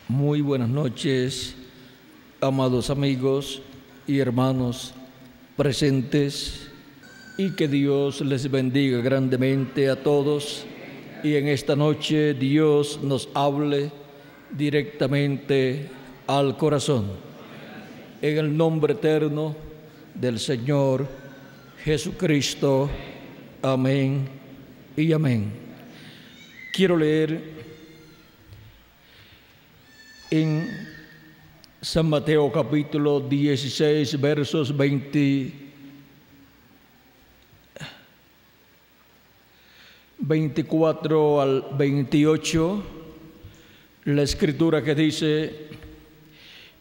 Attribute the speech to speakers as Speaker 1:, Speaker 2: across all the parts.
Speaker 1: Muy buenas noches, amados amigos y hermanos presentes, y que Dios les bendiga grandemente a todos, y en esta noche Dios nos hable directamente al corazón. En el nombre eterno del Señor Jesucristo. Amén y amén. Quiero leer en San Mateo capítulo 16, versos 24 al 28, la escritura que dice: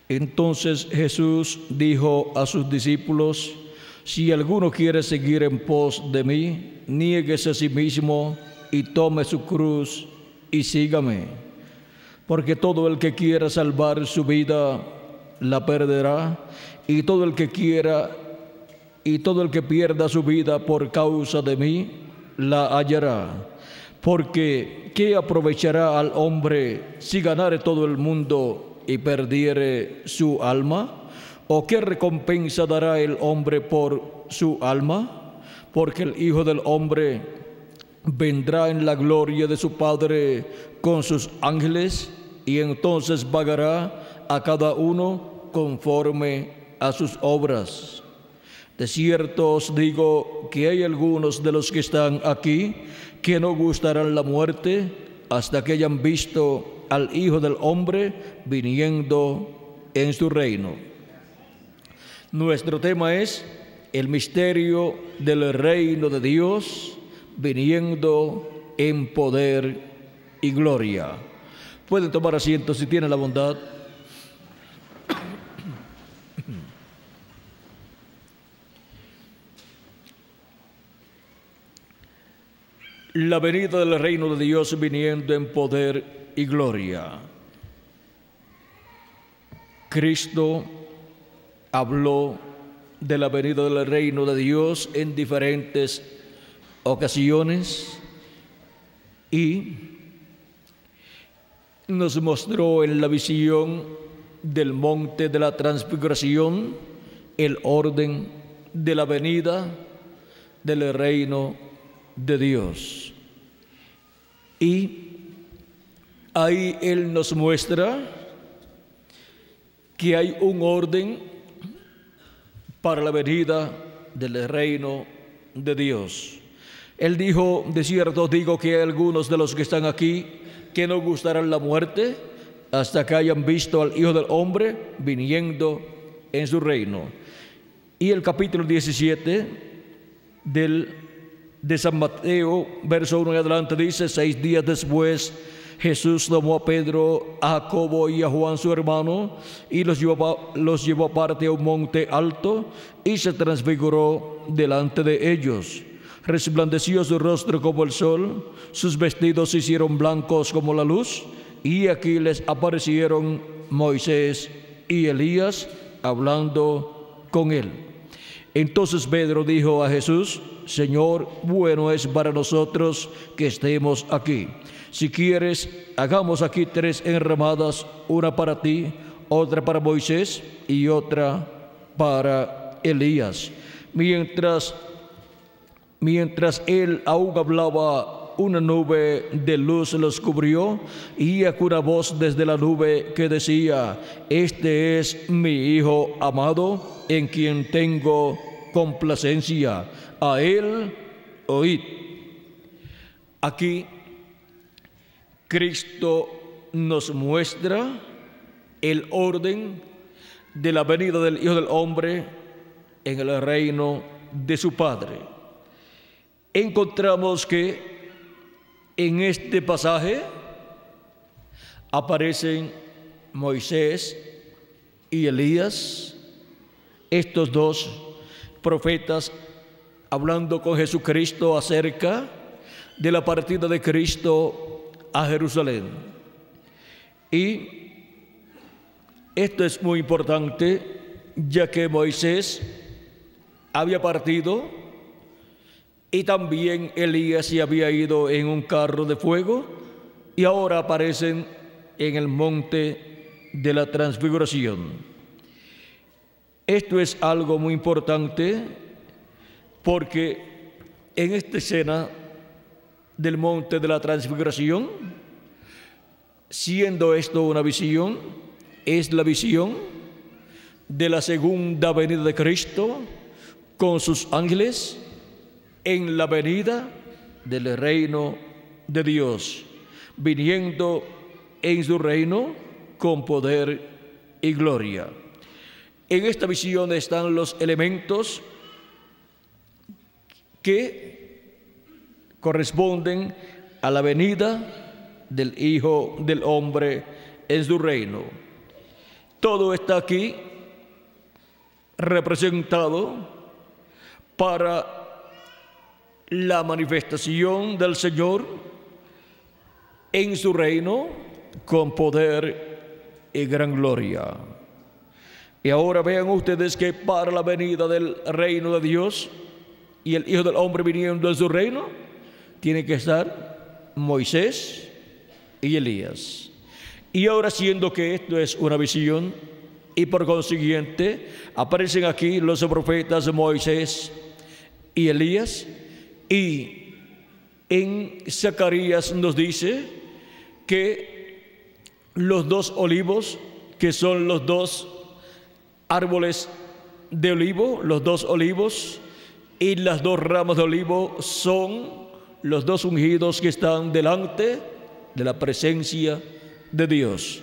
Speaker 1: Entonces Jesús dijo a sus discípulos: Si alguno quiere seguir en pos de mí, niéguese a sí mismo y tome su cruz y sígame. Porque todo el que quiera salvar su vida la perderá, y todo el que pierda su vida por causa de mí la hallará. Porque ¿qué aprovechará al hombre si ganare todo el mundo y perdiere su alma? ¿O qué recompensa dará el hombre por su alma? Porque el Hijo del Hombre vendrá en la gloria de su Padre con sus ángeles, y entonces pagará a cada uno conforme a sus obras. De cierto os digo que hay algunos de los que están aquí que no gustarán la muerte hasta que hayan visto al Hijo del Hombre viniendo en su reino. Nuestro tema es el misterio del reino de Dios viniendo en poder y gloria. Pueden tomar asiento si tienen la bondad. La venida del reino de Dios viniendo en poder y gloria. Cristo habló de la venida del reino de Dios en diferentes ocasiones y nos mostró en la visión del monte de la transfiguración el orden de la venida del reino de Dios. Y ahí Él nos muestra que hay un orden para la venida del reino de Dios. Él dijo: de cierto os digo que hay algunos de los que están aquí que no gustarán la muerte hasta que hayan visto al Hijo del Hombre viniendo en su reino. Y el capítulo 17 de San Mateo, verso 1 en adelante, dice: 6 días después, Jesús tomó a Pedro, a Jacobo y a Juan su hermano, y los llevó aparte a un monte alto, y se transfiguró delante de ellos. Resplandeció su rostro como el sol, sus vestidos se hicieron blancos como la luz, y aquí les aparecieron Moisés y Elías hablando con él. Entonces Pedro dijo a Jesús: Señor, bueno es para nosotros que estemos aquí. Si quieres, hagamos aquí 3 enramadas, una para ti, otra para Moisés y otra para Elías. Mientras él aún hablaba, una nube de luz los cubrió, y aquí una voz desde la nube que decía: Este es mi Hijo amado, en quien tengo complacencia. A él oíd. Aquí Cristo nos muestra el orden de la venida del Hijo del Hombre en el reino de su Padre. Encontramos que en este pasaje aparecen Moisés y Elías, estos dos profetas, hablando con Jesucristo acerca de la partida de Cristo a Jerusalén. Y esto es muy importante, ya que Moisés había partido y también Elías se había ido en un carro de fuego, y ahora aparecen en el monte de la transfiguración. Esto es algo muy importante porque en esta escena del monte de la transfiguración, siendo esto una visión, es la visión de la segunda venida de Cristo con sus ángeles en la venida del reino de Dios, viniendo en su reino con poder y gloria. En esta visión están los elementos que corresponden a la venida del Hijo del Hombre en su reino. Todo está aquí representado para la manifestación del Señor en su reino con poder y gran gloria. Y ahora vean ustedes que para la venida del reino de Dios y el Hijo del Hombre viniendo en su reino, tiene que estar Moisés y Elías. Y ahora, siendo que esto es una visión y por consiguiente aparecen aquí los profetas Moisés y Elías, y en Zacarías nos dice que los dos olivos, que son los dos árboles de olivo, los dos olivos y las dos ramas de olivo, son los dos ungidos que están delante de la presencia de Dios.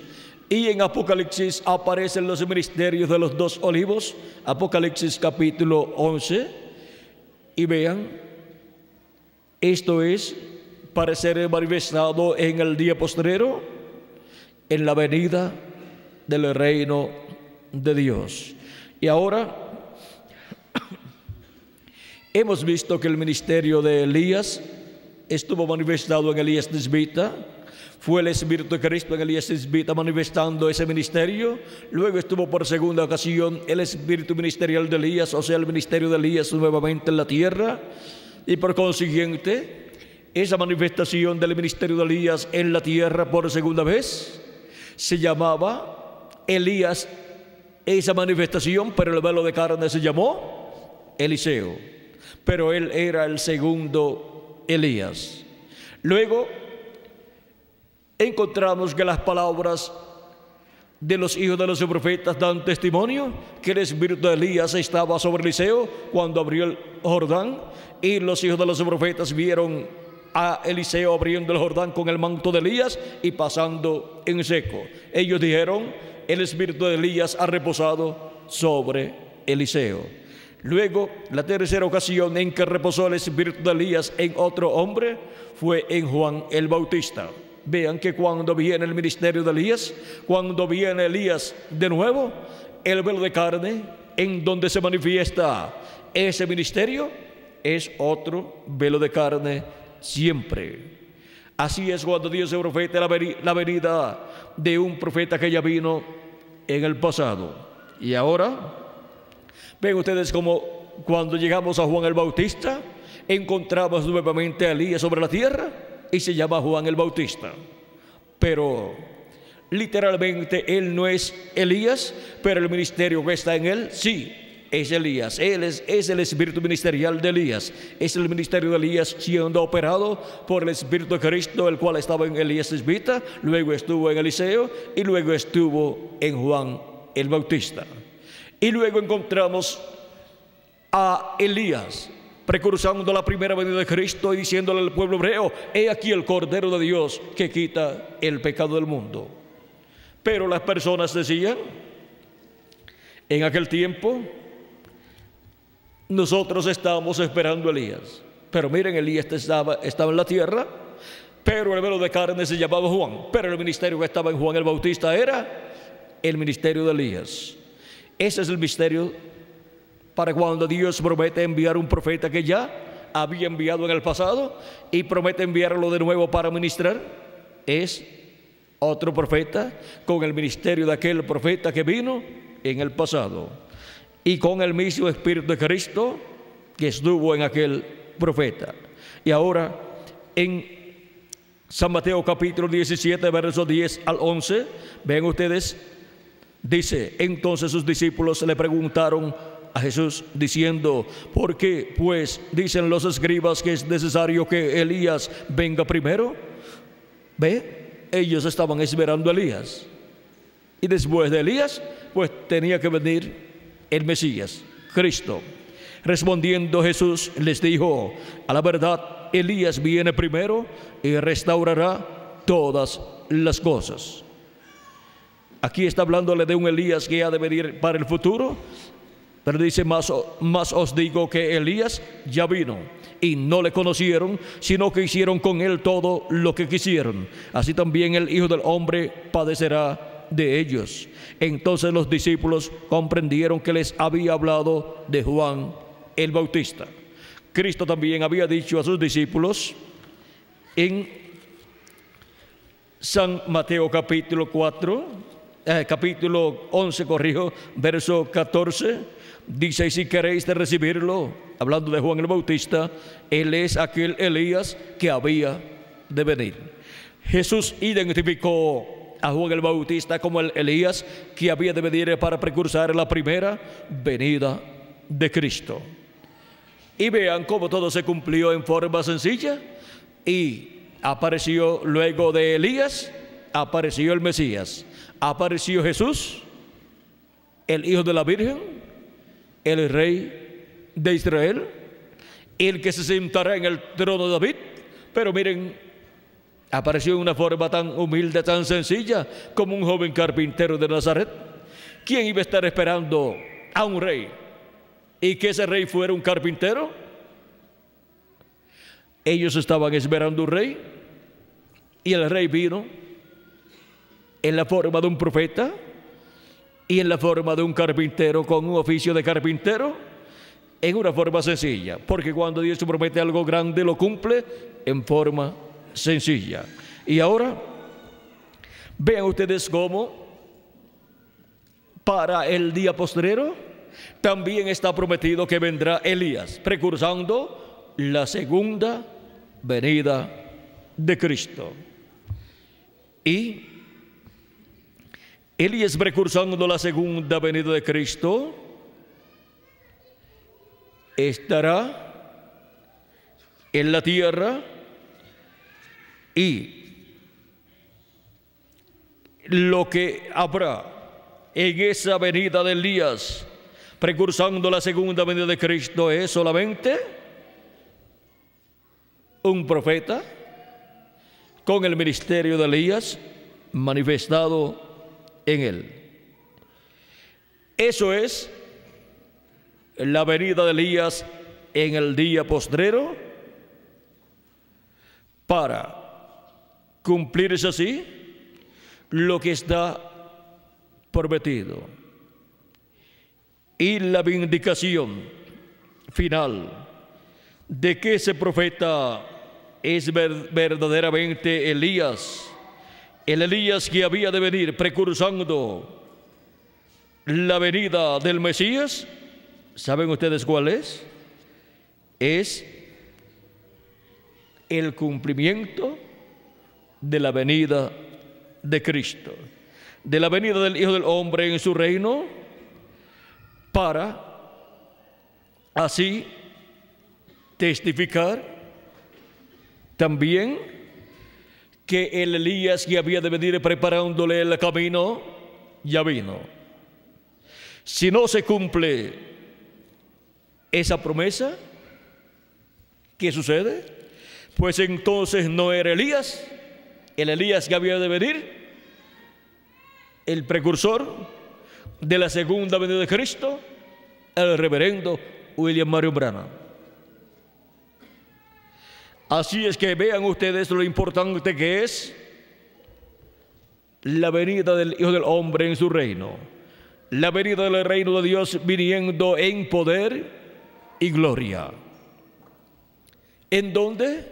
Speaker 1: Y en Apocalipsis aparecen los ministerios de los dos olivos, Apocalipsis capítulo 11, y vean, esto es para ser manifestado en el día postrero, en la venida del reino de Dios. Y ahora hemos visto que el ministerio de Elías estuvo manifestado en Elías Tisbita. Fue el Espíritu de Cristo en Elías Tisbita manifestando ese ministerio. Luego estuvo por segunda ocasión el Espíritu ministerial de Elías, o sea, el ministerio de Elías nuevamente en la tierra. Y por consiguiente, esa manifestación del ministerio de Elías en la tierra por segunda vez se llamaba Elías, esa manifestación, pero el velo de carne se llamó Eliseo. Pero él era el segundo Elías. Luego encontramos que las palabras de los hijos de los profetas dan testimonio que el espíritu de Elías estaba sobre Eliseo cuando abrió el Jordán, y los hijos de los profetas vieron a Eliseo abriendo el Jordán con el manto de Elías y pasando en seco. Ellos dijeron: el espíritu de Elías ha reposado sobre Eliseo. Luego, la tercera ocasión en que reposó el espíritu de Elías en otro hombre fue en Juan el Bautista. Vean que cuando viene el ministerio de Elías, cuando viene Elías de nuevo, el velo de carne en donde se manifiesta ese ministerio es otro velo de carne siempre. Así es cuando Dios se profeta la venida de un profeta que ya vino en el pasado. Y ahora ven ustedes como cuando llegamos a Juan el Bautista, encontramos nuevamente a Elías sobre la tierra y se llama Juan el Bautista. Pero literalmente él no es Elías, pero el ministerio que está en él sí es Elías. Él es el espíritu ministerial de Elías. Es el ministerio de Elías siendo operado por el Espíritu de Cristo, el cual estaba en Elías Tisbita, luego estuvo en Eliseo y luego estuvo en Juan el Bautista. Y luego encontramos a Elías precursando la primera venida de Cristo y diciéndole al pueblo hebreo: he aquí el Cordero de Dios que quita el pecado del mundo. Pero las personas decían en aquel tiempo: nosotros estábamos esperando a Elías. Pero miren, Elías estaba en la tierra, pero el velo de carne se llamaba Juan, pero el ministerio que estaba en Juan el Bautista era el ministerio de Elías. Ese es el misterio para cuando Dios promete enviar un profeta que ya había enviado en el pasado y promete enviarlo de nuevo para ministrar. Es otro profeta con el ministerio de aquel profeta que vino en el pasado y con el mismo Espíritu de Cristo que estuvo en aquel profeta. Y ahora en San Mateo capítulo 17 versos 10 al 11 ven ustedes Dice, entonces sus discípulos le preguntaron a Jesús diciendo, ¿por qué pues dicen los escribas que es necesario que Elías venga primero? Ve, ellos estaban esperando a Elías. Y después de Elías, pues tenía que venir el Mesías, Cristo. Respondiendo Jesús les dijo, a la verdad, Elías viene primero y restaurará todas las cosas. Aquí está hablándole de un Elías que ha de venir para el futuro, pero dice, más os digo que Elías ya vino y no le conocieron, sino que hicieron con él todo lo que quisieron. Así también el Hijo del Hombre padecerá de ellos. Entonces los discípulos comprendieron que les había hablado de Juan el Bautista. Cristo también había dicho a sus discípulos en San Mateo capítulo 11, verso 14, dice, si queréis de recibirlo, hablando de Juan el Bautista, él es aquel Elías que había de venir. Jesús identificó a Juan el Bautista como el Elías que había de venir para precursar la primera venida de Cristo. Y vean cómo todo se cumplió en forma sencilla. Y apareció luego de Elías, apareció el Mesías, apareció Jesús, el Hijo de la Virgen, el Rey de Israel, el que se sentará en el trono de David. Pero miren, apareció en una forma tan humilde, tan sencilla, como un joven carpintero de Nazaret. ¿Quién iba a estar esperando a un rey y que ese rey fuera un carpintero? Ellos estaban esperando un rey, y el rey vino en la forma de un profeta y en la forma de un carpintero, con un oficio de carpintero, en una forma sencilla, porque cuando Dios promete algo grande lo cumple en forma sencilla. Y ahora vean ustedes cómo para el día postrero también está prometido que vendrá Elías, precursando la segunda venida de Cristo. Y Elías, precursando la segunda venida de Cristo, estará en la tierra, y lo que habrá en esa venida de Elías, precursando la segunda venida de Cristo, es solamente un profeta con el ministerio de Elías manifestado en él. Eso es la venida de Elías en el día postrero, para cumplirse así lo que está prometido. Y la vindicación final de que ese profeta es verdaderamente Elías, el Elías que había de venir precursando la venida del Mesías. ¿Saben ustedes cuál es? Es el cumplimiento de la venida de Cristo, de la venida del Hijo del Hombre en su reino, para así testificar también que el Elías que había de venir preparándole el camino ya vino. Si no se cumple esa promesa, ¿qué sucede? Pues entonces no era Elías, el Elías que había de venir, el precursor de la segunda venida de Cristo, el reverendo William Marion Branham. Así es que vean ustedes lo importante que es la venida del Hijo del Hombre en su reino, la venida del reino de Dios viniendo en poder y gloria, en donde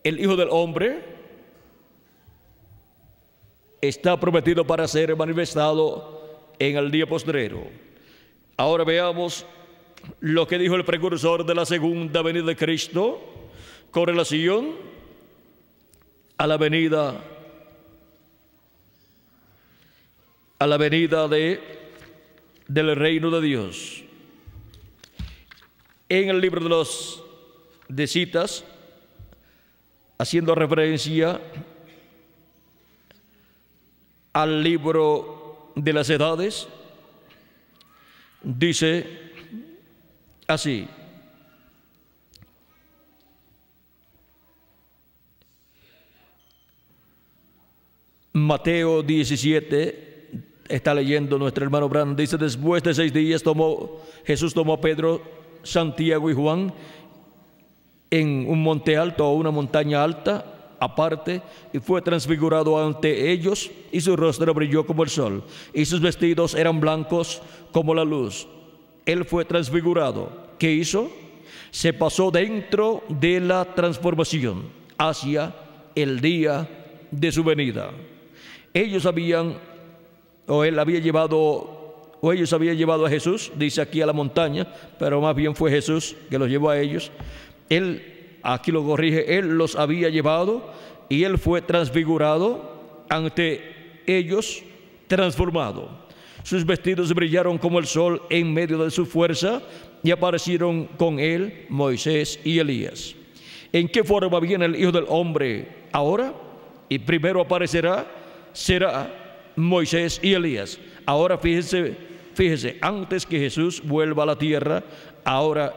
Speaker 1: el Hijo del Hombre está prometido para ser manifestado en el día postrero. Ahora veamos lo que dijo el precursor de la segunda venida de Cristo con relación a la venida a la venida del reino de Dios. En el libro de citas, haciendo referencia al libro de las edades, dice así: Mateo 17, está leyendo nuestro hermano Brandon, dice: después de 6 días Jesús tomó a Pedro, Santiago y Juan en un monte alto, o una montaña alta aparte, y fue transfigurado ante ellos, y su rostro brilló como el sol, y sus vestidos eran blancos como la luz. Él fue transfigurado. ¿Qué hizo? Se pasó dentro de la transformación hacia el día de su venida. Ellos habían llevado a Jesús, dice aquí, a la montaña, pero más bien fue Jesús que los llevó a ellos. Él, aquí lo corrige, Él los había llevado y Él fue transfigurado ante ellos, transformado. Sus vestidos brillaron como el sol en medio de su fuerza, y aparecieron con Él Moisés y Elías. ¿En qué forma viene el Hijo del Hombre ahora? Y primero será Moisés y Elías. Ahora fíjese, antes que Jesús vuelva a la tierra, ahora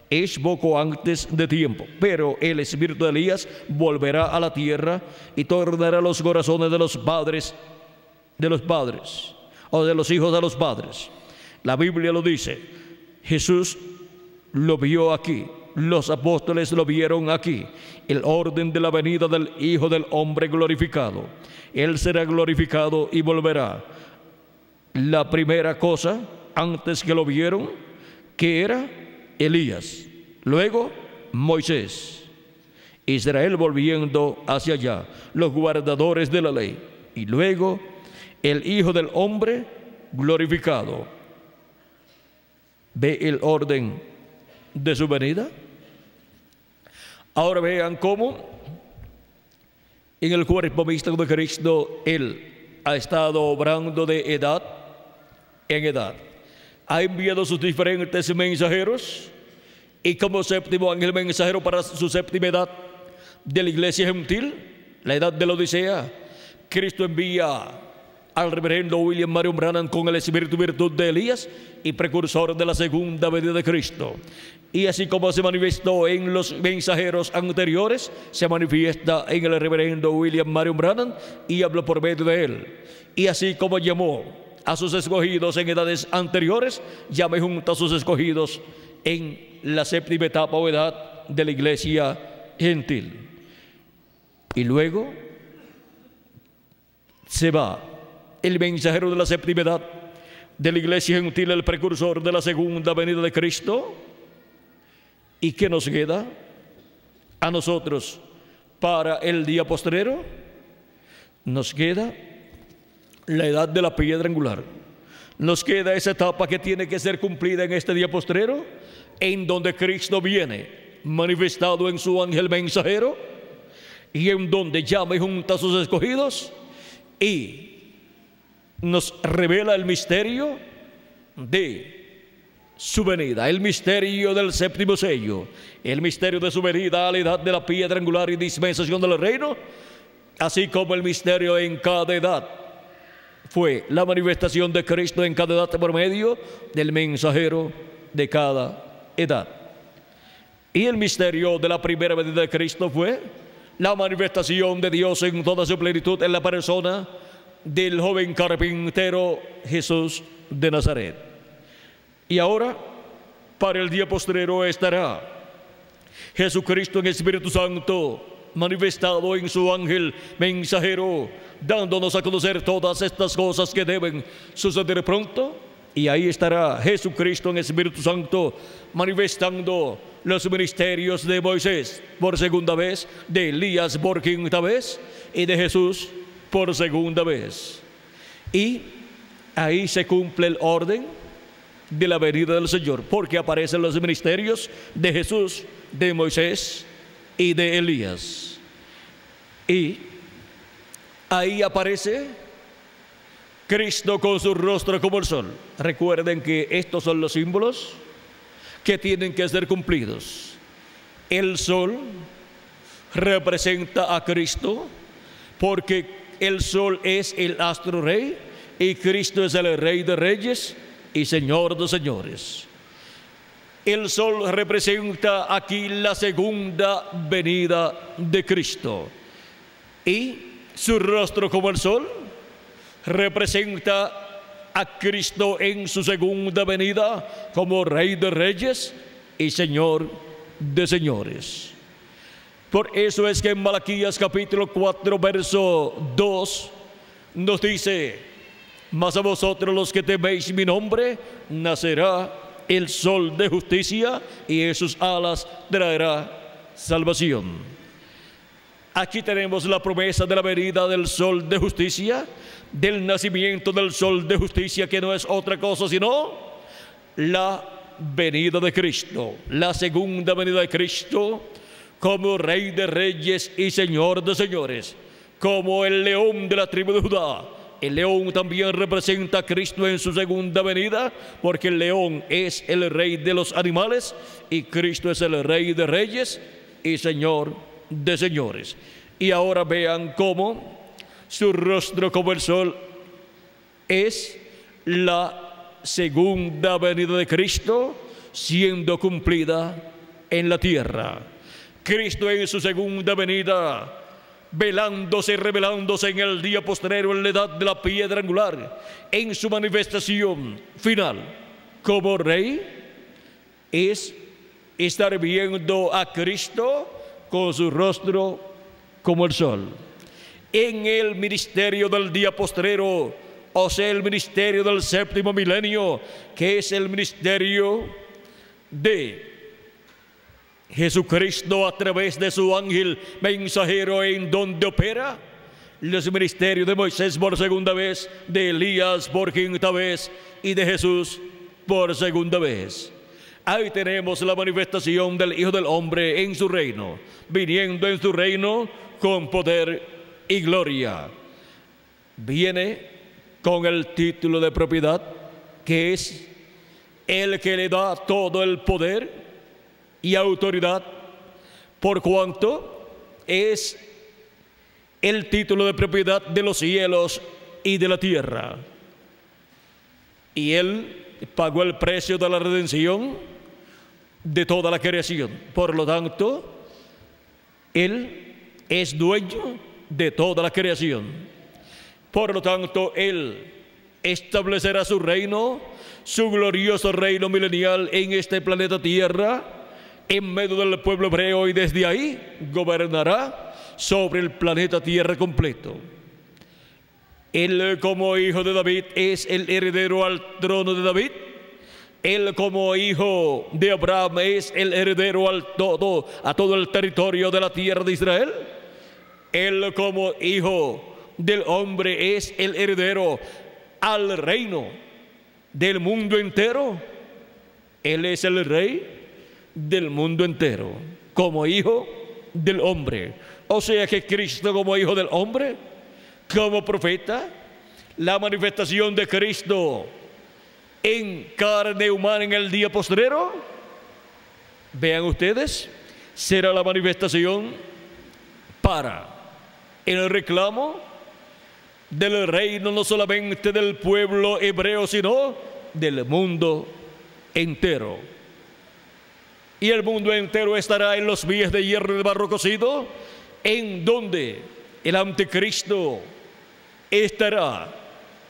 Speaker 1: es poco antes de tiempo, pero el espíritu de Elías volverá a la tierra y tornará los corazones de los padres, o de los hijos a los padres. La Biblia lo dice. Jesús lo vio aquí, los apóstoles lo vieron aquí, el orden de la venida del Hijo del Hombre glorificado. Él será glorificado y volverá. La primera cosa, antes que lo vieron, que era Elías, luego Moisés, Israel volviendo hacia allá, los guardadores de la ley, y luego el Hijo del Hombre glorificado. ¿Ve el orden de su venida? Ahora vean cómo en el cuerpo místico de Cristo Él ha estado obrando de edad en edad. Ha enviado sus diferentes mensajeros, y como séptimo ángel mensajero para su séptima edad de la iglesia gentil, la edad de la Odisea, Cristo envía al reverendo William Marion Branham con el espíritu y virtud de Elías, y precursor de la segunda venida de Cristo. Y así como se manifestó en los mensajeros anteriores, se manifiesta en el reverendo William Marion Branham y habla por medio de él. Y así como llamó a sus escogidos en edades anteriores, llame junto a sus escogidos en la séptima etapa o edad de la iglesia gentil. Y luego se va el mensajero de la séptima edad de la iglesia gentil, el precursor de la segunda venida de Cristo. ¿Y qué nos queda a nosotros para el día postrero? Nos queda la edad de la piedra angular. Nos queda esa etapa que tiene que ser cumplida en este día postrero, en donde Cristo viene manifestado en su ángel mensajero, y en donde llama y junta a sus escogidos y nos revela el misterio de su venida, el misterio del séptimo sello, el misterio de su venida a la edad de la piedra angular y dispensación del reino, así como el misterio en cada edad fue la manifestación de Cristo en cada edad por medio del mensajero de cada edad. Y el misterio de la primera venida de Cristo fue la manifestación de Dios en toda su plenitud en la persona del joven carpintero Jesús de Nazaret. Y ahora, para el día postrero, estará Jesucristo en Espíritu Santo, manifestado en su ángel mensajero, dándonos a conocer todas estas cosas que deben suceder pronto. Y ahí estará Jesucristo en Espíritu Santo, manifestando los ministerios de Moisés por segunda vez, de Elías por quinta vez y de Jesús por segunda vez. Y ahí se cumple el orden de la venida del Señor, porque aparecen los ministerios de Jesús, de Moisés y de Elías. Y ahí aparece Cristo con su rostro como el sol. Recuerden que estos son los símbolos que tienen que ser cumplidos. El sol representa a Cristo porque el sol es el astro rey y Cristo es el Rey de Reyes y Señor de Señores. El sol representa aquí la segunda venida de Cristo y su rostro como el sol representa a Cristo en su segunda venida como Rey de Reyes y Señor de Señores. Por eso es que en Malaquías capítulo 4 verso 2 nos dice: mas a vosotros los que teméis mi nombre nacerá el sol de justicia y en sus alas traerá salvación. Aquí tenemos la promesa de la venida del sol de justicia, del nacimiento del sol de justicia, que no es otra cosa sino la venida de Cristo, la segunda venida de Cristo como Rey de Reyes y Señor de Señores, como el león de la tribu de Judá. El león también representa a Cristo en su segunda venida, porque el león es el rey de los animales y Cristo es el Rey de Reyes y Señor de Señores. Y ahora vean cómo su rostro como el sol es la segunda venida de Cristo siendo cumplida en la tierra. Cristo en su segunda venida, velándose y revelándose en el día postrero, en la edad de la piedra angular, en su manifestación final como Rey, es estar viendo a Cristo con su rostro como el sol. En el ministerio del día postrero, o sea, el ministerio del séptimo milenio, que es el ministerio de Jesucristo a través de su ángel mensajero, en donde opera los ministerios de Moisés por segunda vez, de Elías por quinta vez y de Jesús por segunda vez. Ahí tenemos la manifestación del Hijo del Hombre en su reino, viniendo en su reino con poder y gloria. Viene con el título de propiedad, que es el que le da todo el poder y autoridad, por cuanto es el título de propiedad de los cielos y de la tierra. Y Él pagó el precio de la redención de toda la creación. Por lo tanto, Él es dueño de toda la creación. Por lo tanto, Él establecerá su reino, su glorioso reino milenial en este planeta Tierra, en medio del pueblo hebreo, y desde ahí gobernará sobre el planeta Tierra completo. Él, como hijo de David, es el heredero al trono de David. Él, como hijo de Abraham, es el heredero a todo el territorio de la tierra de Israel. Él, como hijo del hombre, es el heredero al reino del mundo entero. Él es el rey del mundo entero, como hijo del hombre. O sea que Cristo, como hijo del hombre, como profeta, la manifestación de Cristo en carne humana en el día postrero, vean ustedes, será la manifestación para el reclamo del reino, no solamente del pueblo hebreo, sino del mundo entero. Y el mundo entero estará en los pies de hierro de barro cocido, en donde el anticristo estará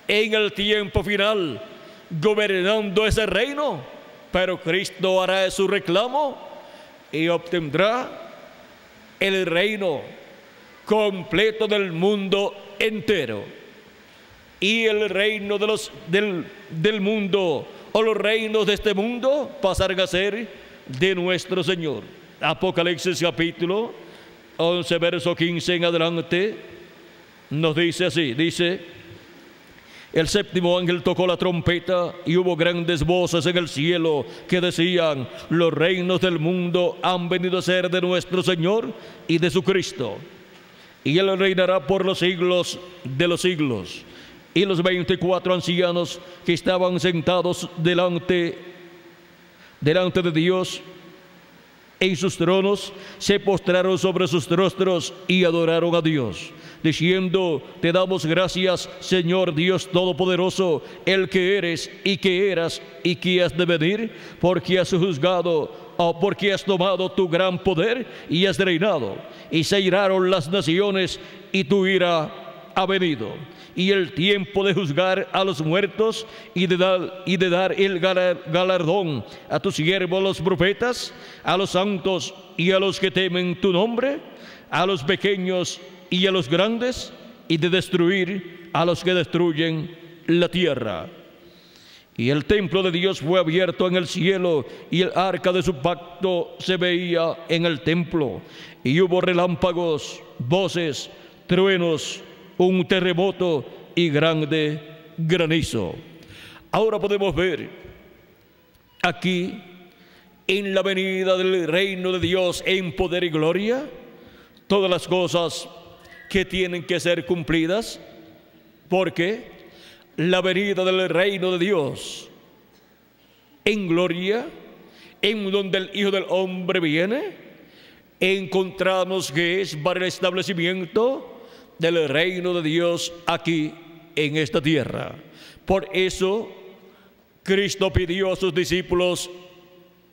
Speaker 1: en el tiempo final gobernando ese reino, pero Cristo hará su reclamo y obtendrá el reino completo del mundo entero. Y el reino del mundo, o los reinos de este mundo, pasarán a ser de nuestro Señor. Apocalipsis capítulo 11 verso 15 en adelante nos dice así, dice: el séptimo ángel tocó la trompeta y hubo grandes voces en el cielo que decían: los reinos del mundo han venido a ser de nuestro Señor y de su Cristo, y Él reinará por los siglos de los siglos. Y los 24 ancianos que estaban sentados delante de Dios en sus tronos, se postraron sobre sus rostros y adoraron a Dios, diciendo: te damos gracias, Señor Dios Todopoderoso, el que eres y que eras y que has de venir, porque has juzgado, porque has tomado tu gran poder y has reinado, y se iraron las naciones y tu ira ha venido, y el tiempo de juzgar a los muertos y de dar el galardón a tus siervos los profetas, a los santos y a los que temen tu nombre, a los pequeños y a los grandes, y de destruir a los que destruyen la tierra. Y el templo de Dios fue abierto en el cielo, y el arca de su pacto se veía en el templo, y hubo relámpagos, voces, truenos, un terremoto y grande granizo. Ahora podemos ver aquí, en la venida del reino de Dios en poder y gloria, todas las cosas que tienen que ser cumplidas, porque la venida del reino de Dios en gloria, en donde el Hijo del Hombre viene, encontramos que es para el establecimiento del reino de Dios aquí en esta tierra. Por eso Cristo pidió a sus discípulos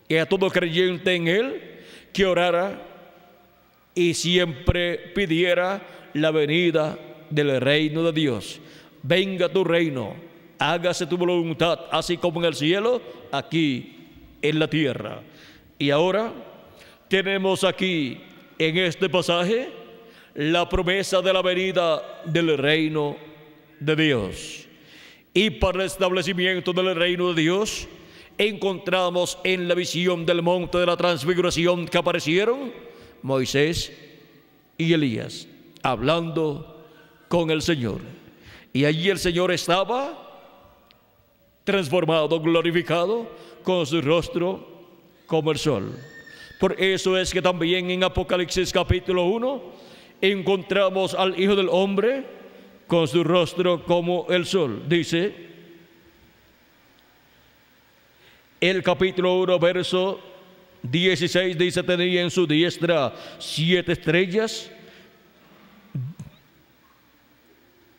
Speaker 1: y a todo creyente en Él que orara y siempre pidiera la venida del reino de Dios. Venga tu reino, hágase tu voluntad, así como en el cielo, aquí en la tierra. Y ahora tenemos aquí en este pasaje la promesa de la venida del reino de Dios. Y para el establecimiento del reino de Dios, encontramos en la visión del monte de la transfiguración que aparecieron Moisés y Elías, hablando con el Señor. Y allí el Señor estaba transformado, glorificado, con su rostro como el sol. Por eso es que también en Apocalipsis capítulo 1, encontramos al Hijo del Hombre con su rostro como el sol. Dice el capítulo 1, verso 16, dice: tenía en su diestra 7 estrellas,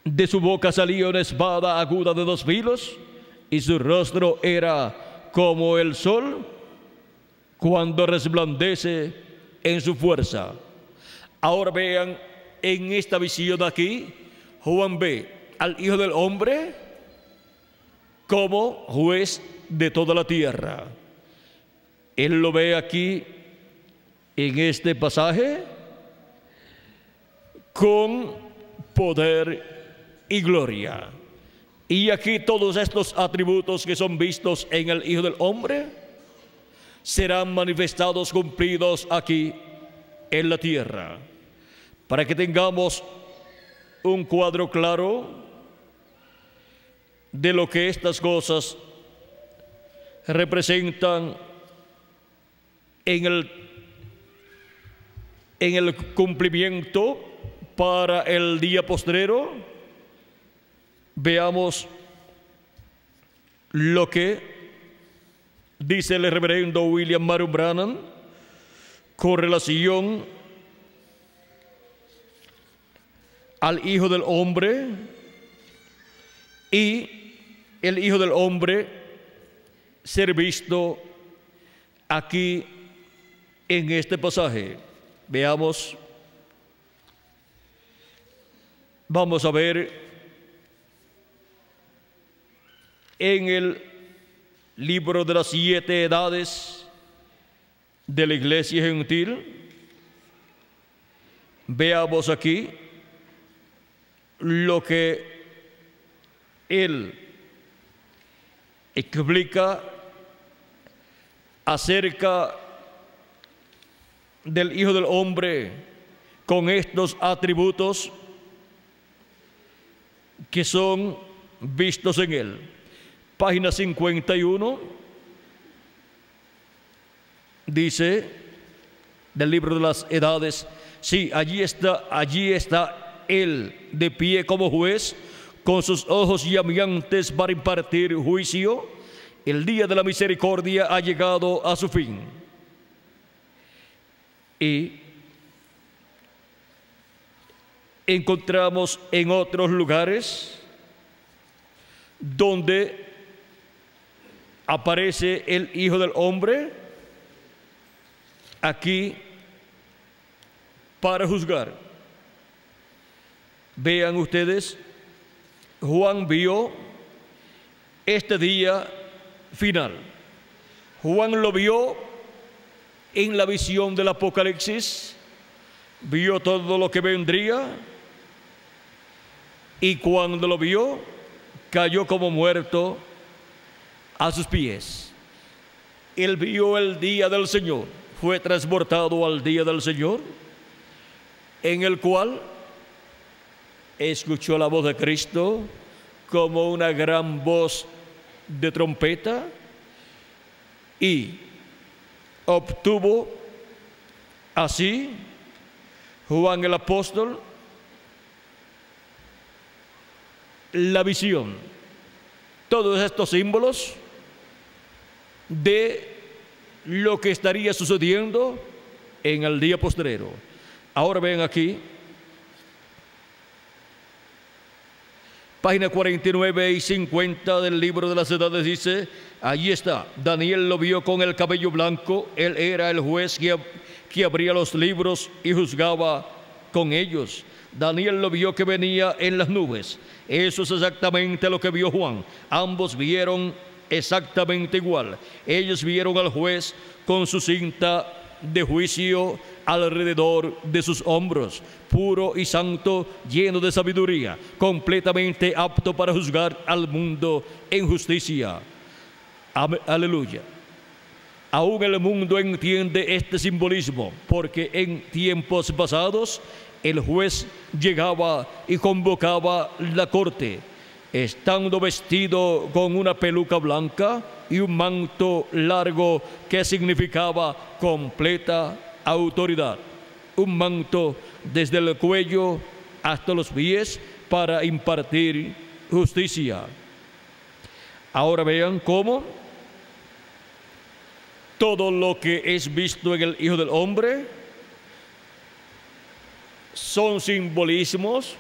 Speaker 1: de su boca salía una espada aguda de 2 filos, y su rostro era como el sol cuando resplandece en su fuerza. Ahora vean, en esta visión aquí, Juan ve al Hijo del Hombre como juez de toda la tierra. Él lo ve aquí en este pasaje con poder y gloria. Y aquí todos estos atributos que son vistos en el Hijo del Hombre serán manifestados, cumplidos aquí en la tierra, para que tengamos un cuadro claro de lo que estas cosas representan en el cumplimiento para el día postrero. Veamos lo que dice el reverendo William Marion Branham con relación al Hijo del Hombre y el Hijo del Hombre ser visto aquí en este pasaje. Veamos, vamos a ver en el libro de las 7 edades de la Iglesia Gentil. Veamos aquí lo que él explica acerca del Hijo del Hombre con estos atributos que son vistos en él. Página 51 dice del libro de las edades: sí, allí está él de pie como juez, con sus ojos llameantes para impartir juicio. El día de la misericordia ha llegado a su fin. Y encontramos en otros lugares donde aparece el Hijo del Hombre aquí para juzgar. Vean ustedes, Juan vio este día final. Juan lo vio en la visión del Apocalipsis, vio todo lo que vendría, y cuando lo vio, cayó como muerto a sus pies. Él vio el día del Señor, fue transportado al día del Señor, en el cual escuchó la voz de Cristo como una gran voz de trompeta y obtuvo así Juan el apóstol la visión. Todos estos símbolos de lo que estaría sucediendo en el día postrero. Ahora ven aquí, página 49 y 50 del libro de las edades, dice, allí está, Daniel lo vio con el cabello blanco, él era el juez que abría los libros y juzgaba con ellos. Daniel lo vio que venía en las nubes. Eso es exactamente lo que vio Juan. Ambos vieron exactamente igual. Ellos vieron al juez con su cinta de juicio alrededor de sus hombros, puro y santo, lleno de sabiduría, completamente apto para juzgar al mundo en justicia. Aleluya. Aún el mundo entiende este simbolismo, porque en tiempos pasados el juez llegaba y convocaba la corte, estando vestido con una peluca blanca y un manto largo que significaba completa autoridad. Un manto desde el cuello hasta los pies para impartir justicia. Ahora vean cómo todo lo que es visto en el Hijo del Hombre son simbolismos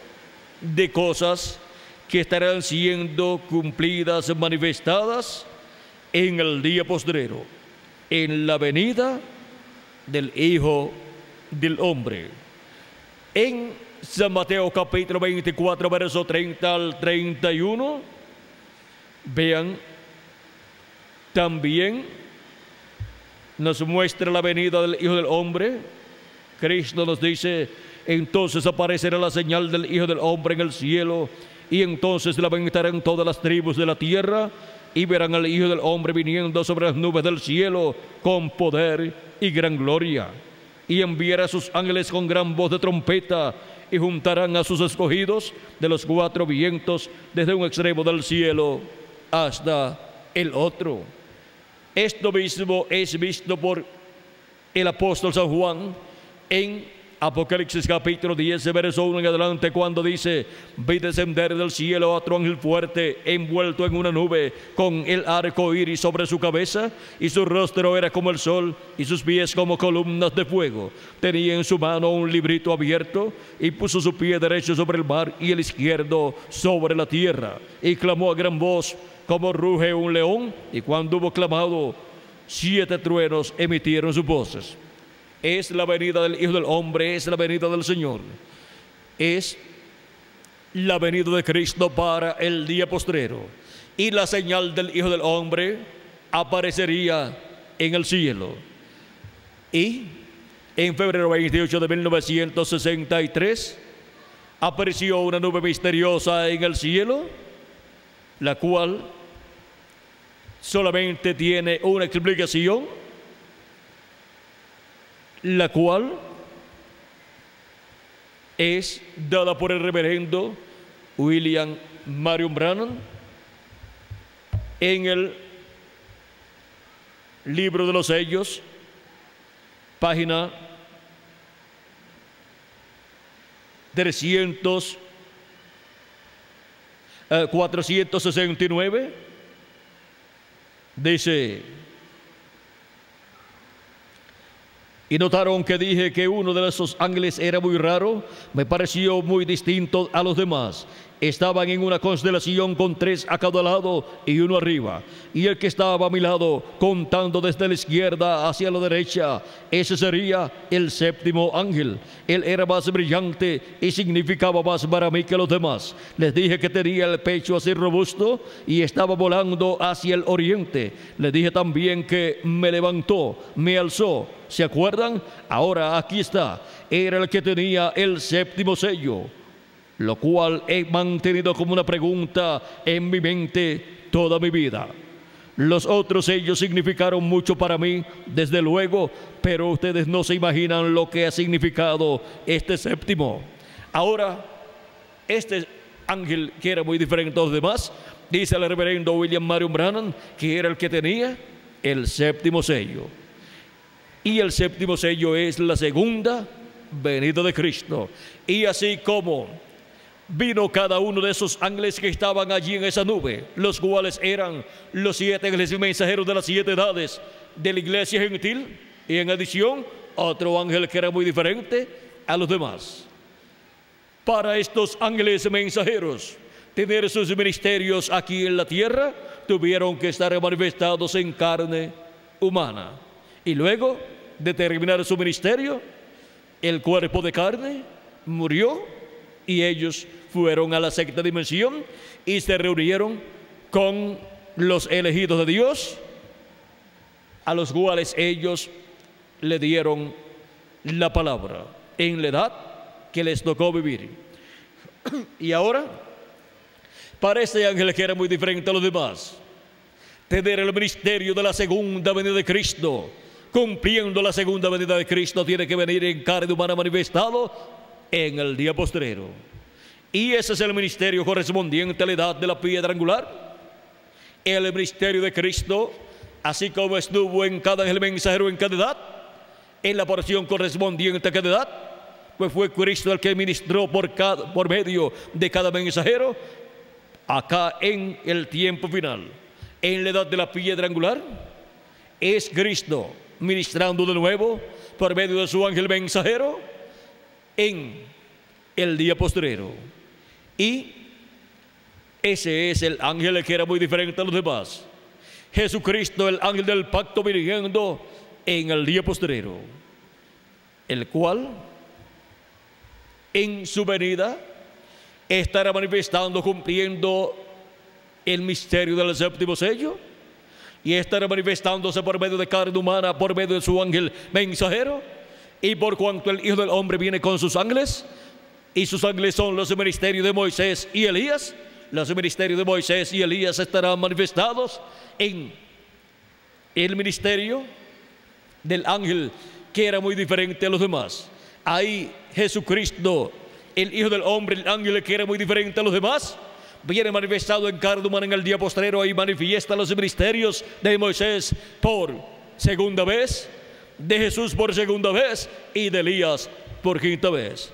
Speaker 1: de cosas que estarán siendo cumplidas, manifestadas en el día postrero, en la venida del Hijo del Hombre. En San Mateo capítulo 24, verso 30 al 31, vean, también nos muestra la venida del Hijo del Hombre. Cristo nos dice, entonces aparecerá la señal del Hijo del Hombre en el cielo, y entonces lamentarán todas las tribus de la tierra, y verán al Hijo del Hombre viniendo sobre las nubes del cielo con poder y gran gloria. Y enviará a sus ángeles con gran voz de trompeta, y juntarán a sus escogidos de los cuatro vientos, desde un extremo del cielo hasta el otro. Esto mismo es visto por el apóstol San Juan en Apocalipsis capítulo 10, verso 1 en adelante, cuando dice, vi descender del cielo a otro ángel fuerte, envuelto en una nube, con el arco iris sobre su cabeza, y su rostro era como el sol, y sus pies como columnas de fuego. Tenía en su mano un librito abierto, y puso su pie derecho sobre el mar, y el izquierdo sobre la tierra, y clamó a gran voz, como ruge un león, y cuando hubo clamado, 7 truenos emitieron sus voces. Es la venida del Hijo del Hombre, es la venida del Señor, es la venida de Cristo para el día postrero, y la señal del Hijo del Hombre aparecería en el cielo. Y en febrero 28 de 1963 apareció una nube misteriosa en el cielo, la cual solamente tiene una explicación, la cual es dada por el reverendo William Marion Branham en el libro de los sellos, página 300 469, dice: y notaron que dije que uno de esos ángeles era muy raro, me pareció muy distinto a los demás. Estaban en una constelación con 3 a cada lado y uno arriba. Y el que estaba a mi lado, contando desde la izquierda hacia la derecha, ese sería el 7º ángel. Él era más brillante y significaba más para mí que los demás. Les dije que tenía el pecho así robusto y estaba volando hacia el oriente. Les dije también que me levantó, me alzó. ¿Se acuerdan? Ahora aquí está. Era el que tenía el 7º sello, lo cual he mantenido como una pregunta en mi mente toda mi vida. Los otros sellos significaron mucho para mí, desde luego, pero ustedes no se imaginan lo que ha significado este 7º. Ahora, este ángel, que era muy diferente a los demás, dice el reverendo William Marion Branham que era el que tenía el 7º sello. Y el 7º sello es la segunda venida de Cristo. Y así como vino cada uno de esos ángeles que estaban allí en esa nube, los cuales eran los 7 ángeles y mensajeros de las 7 edades de la iglesia gentil, y en adición otro ángel que era muy diferente a los demás. Para estos ángeles mensajeros tener sus ministerios aquí en la tierra, tuvieron que estar manifestados en carne humana. Y luego de terminar su ministerio, el cuerpo de carne murió y ellos fueron a la 6ª dimensión y se reunieron con los elegidos de Dios, a los cuales ellos le dieron la palabra en la edad que les tocó vivir. Y ahora, para este ángel que era muy diferente a los demás, tener el ministerio de la segunda venida de Cristo, cumpliendo la segunda venida de Cristo, tiene que venir en carne humana manifestado en el día postrero. Y ese es el ministerio correspondiente a la edad de la piedra angular. El ministerio de Cristo, así como estuvo en cada ángel mensajero en cada edad, en la porción correspondiente a cada edad, pues fue Cristo el que ministró por medio de cada mensajero acá en el tiempo final. En la edad de la piedra angular es Cristo ministrando de nuevo por medio de su ángel mensajero en el día postrero. Y ese es el ángel que era muy diferente a los demás. Jesucristo, el ángel del pacto, viniendo en el día postrero, el cual en su venida estará manifestando, cumpliendo el misterio del 7º sello, y estará manifestándose por medio de carne humana, por medio de su ángel mensajero. Y por cuanto el Hijo del Hombre viene con sus ángeles, y sus ángeles son los ministerios de Moisés y Elías, los ministerios de Moisés y Elías estarán manifestados en el ministerio del ángel que era muy diferente a los demás. Ahí Jesucristo, el Hijo del Hombre, el ángel que era muy diferente a los demás, viene manifestado en carne humana en el día postrero y manifiesta los ministerios de Moisés por segunda vez, de Jesús por segunda vez y de Elías por quinta vez.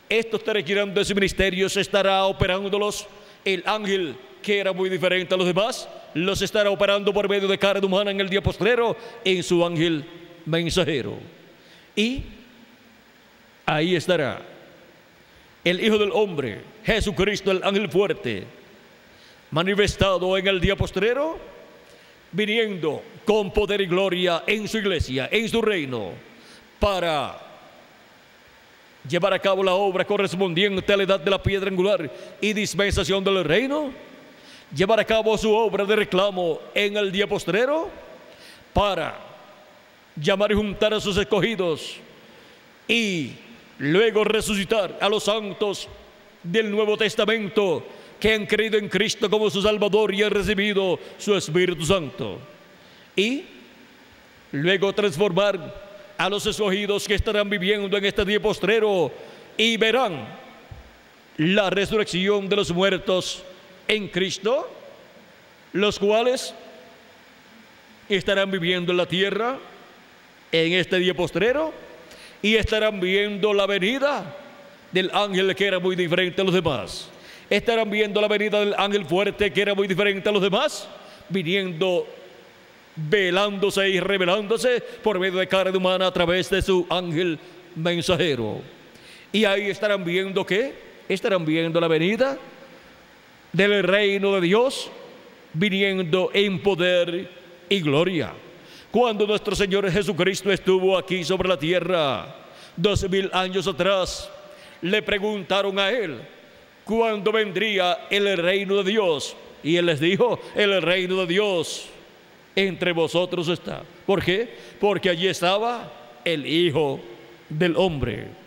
Speaker 1: Estos 3 grandes ministerios estará operándolos el ángel que era muy diferente a los demás, los estará operando por medio de carne humana en el día postrero en su ángel mensajero. Y ahí estará el Hijo del Hombre, Jesucristo, el ángel fuerte, manifestado en el día postrero, viniendo con poder y gloria en su iglesia, en su reino, para llevar a cabo la obra correspondiente a la edad de la piedra angular y dispensación del reino, llevar a cabo su obra de reclamo en el día postrero, para llamar y juntar a sus escogidos y luego resucitar a los santos del Nuevo Testamento que han creído en Cristo como su Salvador y han recibido su Espíritu Santo. Y luego transformar a los escogidos que estarán viviendo en este día postrero y verán la resurrección de los muertos en Cristo, los cuales estarán viviendo en la tierra en este día postrero y estarán viendo la venida del ángel que era muy diferente a los demás. Estarán viendo la venida del ángel fuerte, que era muy diferente a los demás, viniendo, velándose y revelándose por medio de carne humana a través de su ángel mensajero. Y ahí estarán viendo ¿qué? Estarán viendo la venida del reino de Dios, viniendo en poder y gloria. Cuando nuestro Señor Jesucristo estuvo aquí sobre la tierra 2000 años atrás, le preguntaron a él cuándo vendría el reino de Dios, y él les dijo: el reino de Dios entre vosotros está. ¿Por qué? Porque allí estaba el Hijo del Hombre.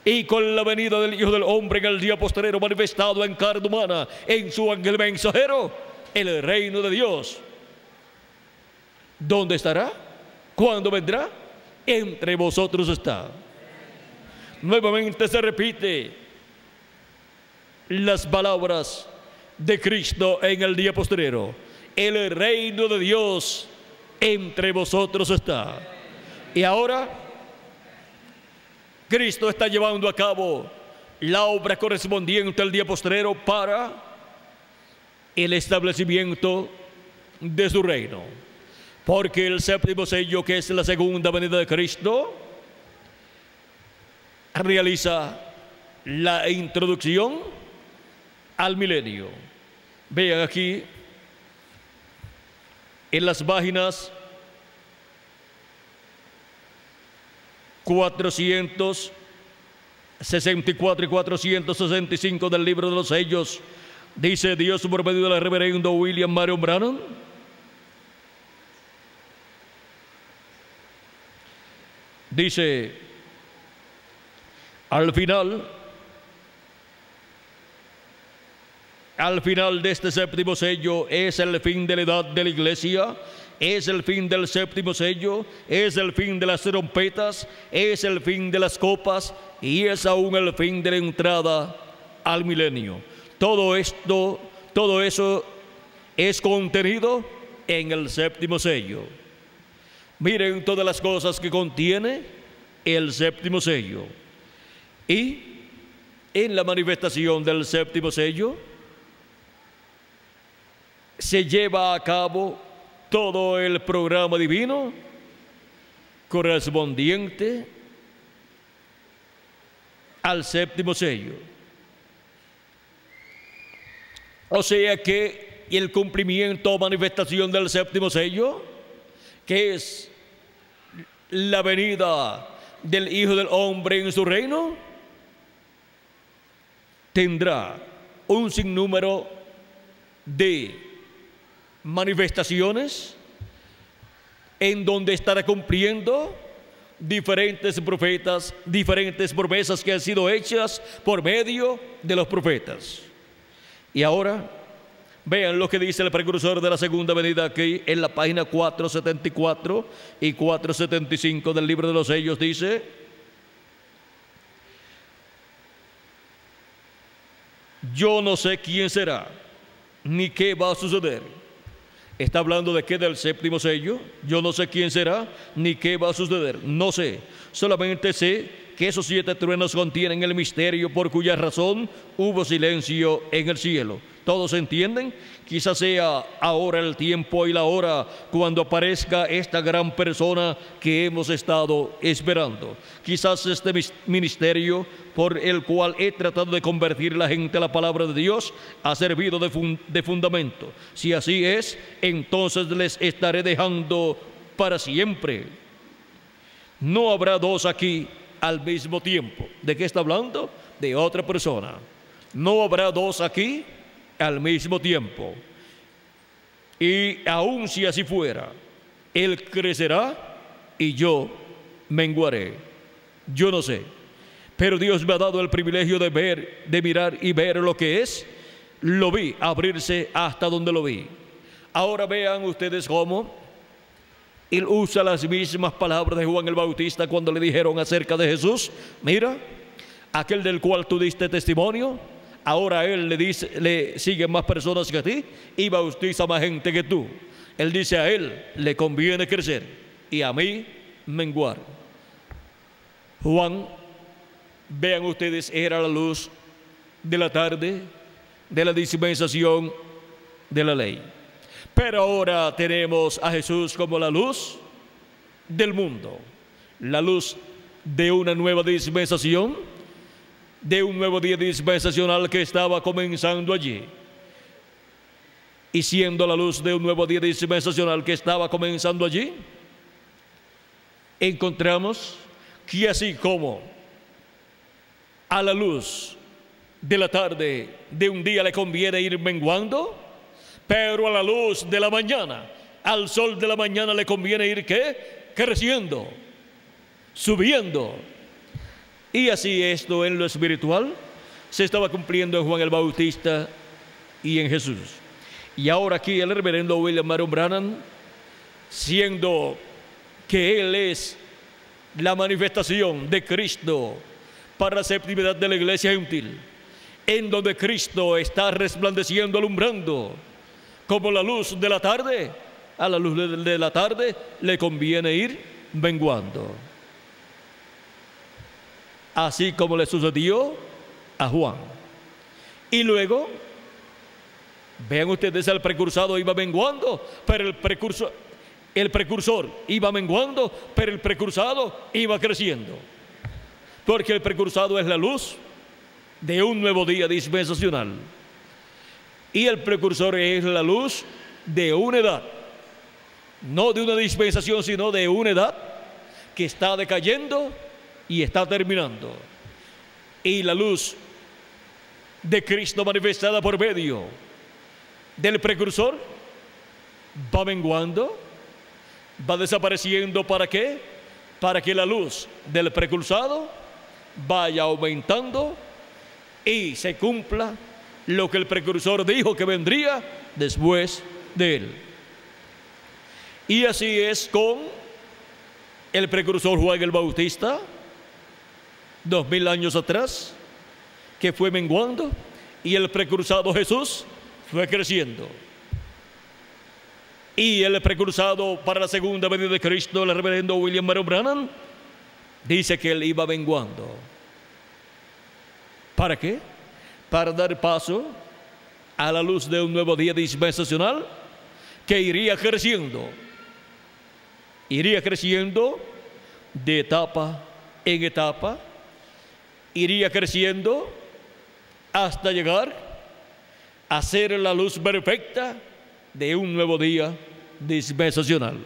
Speaker 1: Y con la venida del Hijo del Hombre en el día postrero, manifestado en carne humana, en su ángel mensajero, el reino de Dios, ¿dónde estará? ¿Cuándo vendrá? Entre vosotros está. Nuevamente se repite las palabras de Cristo en el día postrero: el reino de Dios entre vosotros está. Y ahora Cristo está llevando a cabo la obra correspondiente al día postrero para el establecimiento de su reino. Porque el séptimo sello, que es la segunda venida de Cristo, realiza la introducción al milenio. Vean aquí en las páginas 464 y 465 del libro de los sellos, dice Dios por medio del reverendo William Marion Branham: dice, al final de este séptimo sello es el fin de la edad de la iglesia, es el fin del séptimo sello, es el fin de las trompetas, es el fin de las copas y es aún el fin de la entrada al milenio. Todo eso es contenido en el séptimo sello. Miren todas las cosas que contiene el séptimo sello. Y en la manifestación del séptimo sello se lleva a cabo todo el programa divino correspondiente al séptimo sello. O sea que el cumplimiento o manifestación del séptimo sello, que es la venida del Hijo del Hombre en su reino, tendrá un sinnúmero de manifestaciones en donde estará cumpliendo diferentes profetas, diferentes promesas que han sido hechas por medio de los profetas. Y ahora vean lo que dice el precursor de la segunda venida aquí en la página 474 y 475 del libro de los sellos. Dice: yo no sé quién será ni qué va a suceder. Está hablando de qué, del séptimo sello. Yo no sé quién será ni qué va a suceder. No sé. Solamente sé que esos 7 truenos contienen el misterio por cuya razón hubo silencio en el cielo. ¿Todos entienden? Quizás sea ahora el tiempo y la hora cuando aparezca esta gran persona que hemos estado esperando. Quizás este ministerio por el cual he tratado de convertir a la gente a la palabra de Dios ha servido de fundamento. Si así es, entonces les estaré dejando para siempre. No habrá 2 aquí al mismo tiempo. ¿De qué está hablando? De otra persona. No habrá 2 aquí al mismo tiempo. Y aun si así fuera, Él crecerá y yo menguaré. Yo no sé. Pero Dios me ha dado el privilegio de ver, de mirar y ver lo que es. Lo vi abrirse hasta donde lo vi. Ahora vean ustedes cómo Él usa las mismas palabras de Juan el Bautista cuando le dijeron acerca de Jesús: mira, aquel del cual tú diste testimonio, ahora Él le siguen más personas que a ti y bautiza más gente que tú. Él dice: a Él le conviene crecer y a mí menguar. Juan, vean ustedes, era la luz de la tarde de la dispensación de la ley. Pero ahora tenemos a Jesús como la luz del mundo, la luz de una nueva dispensación, de un nuevo día dispensacional que estaba comenzando allí. Y siendo la luz de un nuevo día dispensacional que estaba comenzando allí, encontramos que así como a la luz de la tarde de un día le conviene ir menguando, pero a la luz de la mañana, al sol de la mañana le conviene ir ¿qué? Creciendo, subiendo. Y así esto en lo espiritual se estaba cumpliendo en Juan el Bautista y en Jesús. Y ahora aquí el reverendo William Marion Branham, siendo que él es la manifestación de Cristo para la septividad de la iglesia gentil, en donde Cristo está resplandeciendo, alumbrando como la luz de la tarde, a la luz de la tarde le conviene ir menguando. Así como le sucedió a Juan. Y luego, vean ustedes, el precursor iba menguando, pero el precursor iba menguando, pero el precursado iba creciendo. Porque el precursado es la luz de un nuevo día dispensacional. Y el precursor es la luz de una edad, no de una dispensación, sino de una edad que está decayendo y está terminando. Y la luz de Cristo manifestada por medio del precursor va menguando, va desapareciendo. ¿Para qué? Para que la luz del precursado vaya aumentando y se cumpla lo que el precursor dijo que vendría después de él. Y así es con el precursor Juan el Bautista, 2000 años atrás, que fue menguando, y el precursado Jesús fue creciendo. Y el precursado para la segunda venida de Cristo, el reverendo William Marion Branham, dice que él iba menguando. ¿Para qué? Para dar paso a la luz de un nuevo día dispensacional que iría creciendo de etapa en etapa, iría creciendo hasta llegar a ser la luz perfecta de un nuevo día dispensacional,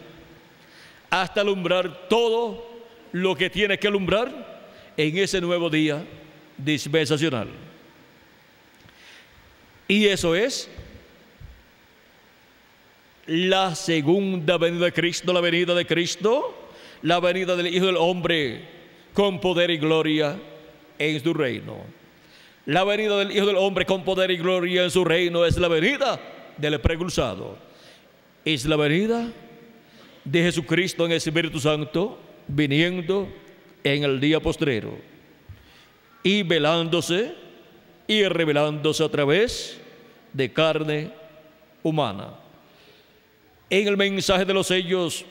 Speaker 1: hasta alumbrar todo lo que tiene que alumbrar en ese nuevo día dispensacional. Y eso es la segunda venida de Cristo, la venida de Cristo, la venida del Hijo del Hombre con poder y gloria en su reino. La venida del Hijo del Hombre con poder y gloria en su reino es la venida del precursado. Es la venida de Jesucristo en el Espíritu Santo, viniendo en el día postrero y velándose y revelándose a través de carne humana. En el mensaje de los sellos,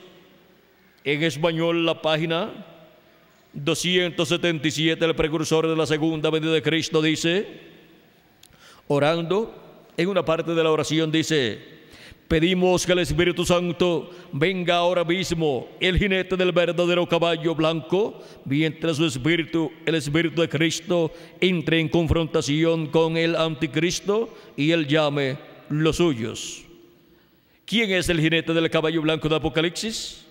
Speaker 1: en español, la página 277, el precursor de la segunda venida de Cristo dice, orando, en una parte de la oración dice: pedimos que el Espíritu Santo venga ahora mismo, el jinete del verdadero caballo blanco, mientras su espíritu, el Espíritu de Cristo, entre en confrontación con el anticristo y él llame los suyos. ¿Quién es el jinete del caballo blanco de Apocalipsis?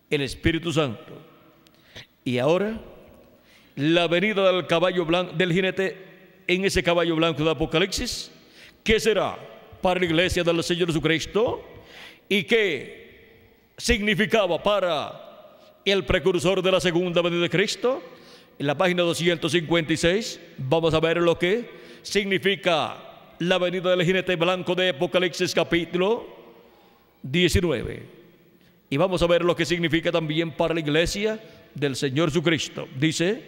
Speaker 1: El Espíritu Santo. Y ahora, la venida del caballo blanco, del jinete en ese caballo blanco de Apocalipsis, ¿qué será para la iglesia del Señor Jesucristo? ¿Y qué significaba para el precursor de la segunda venida de Cristo? En la página 256 vamos a ver lo que significa la venida del jinete blanco de Apocalipsis capítulo 19. Y vamos a ver lo que significa también para la iglesia del Señor Jesucristo. Dice,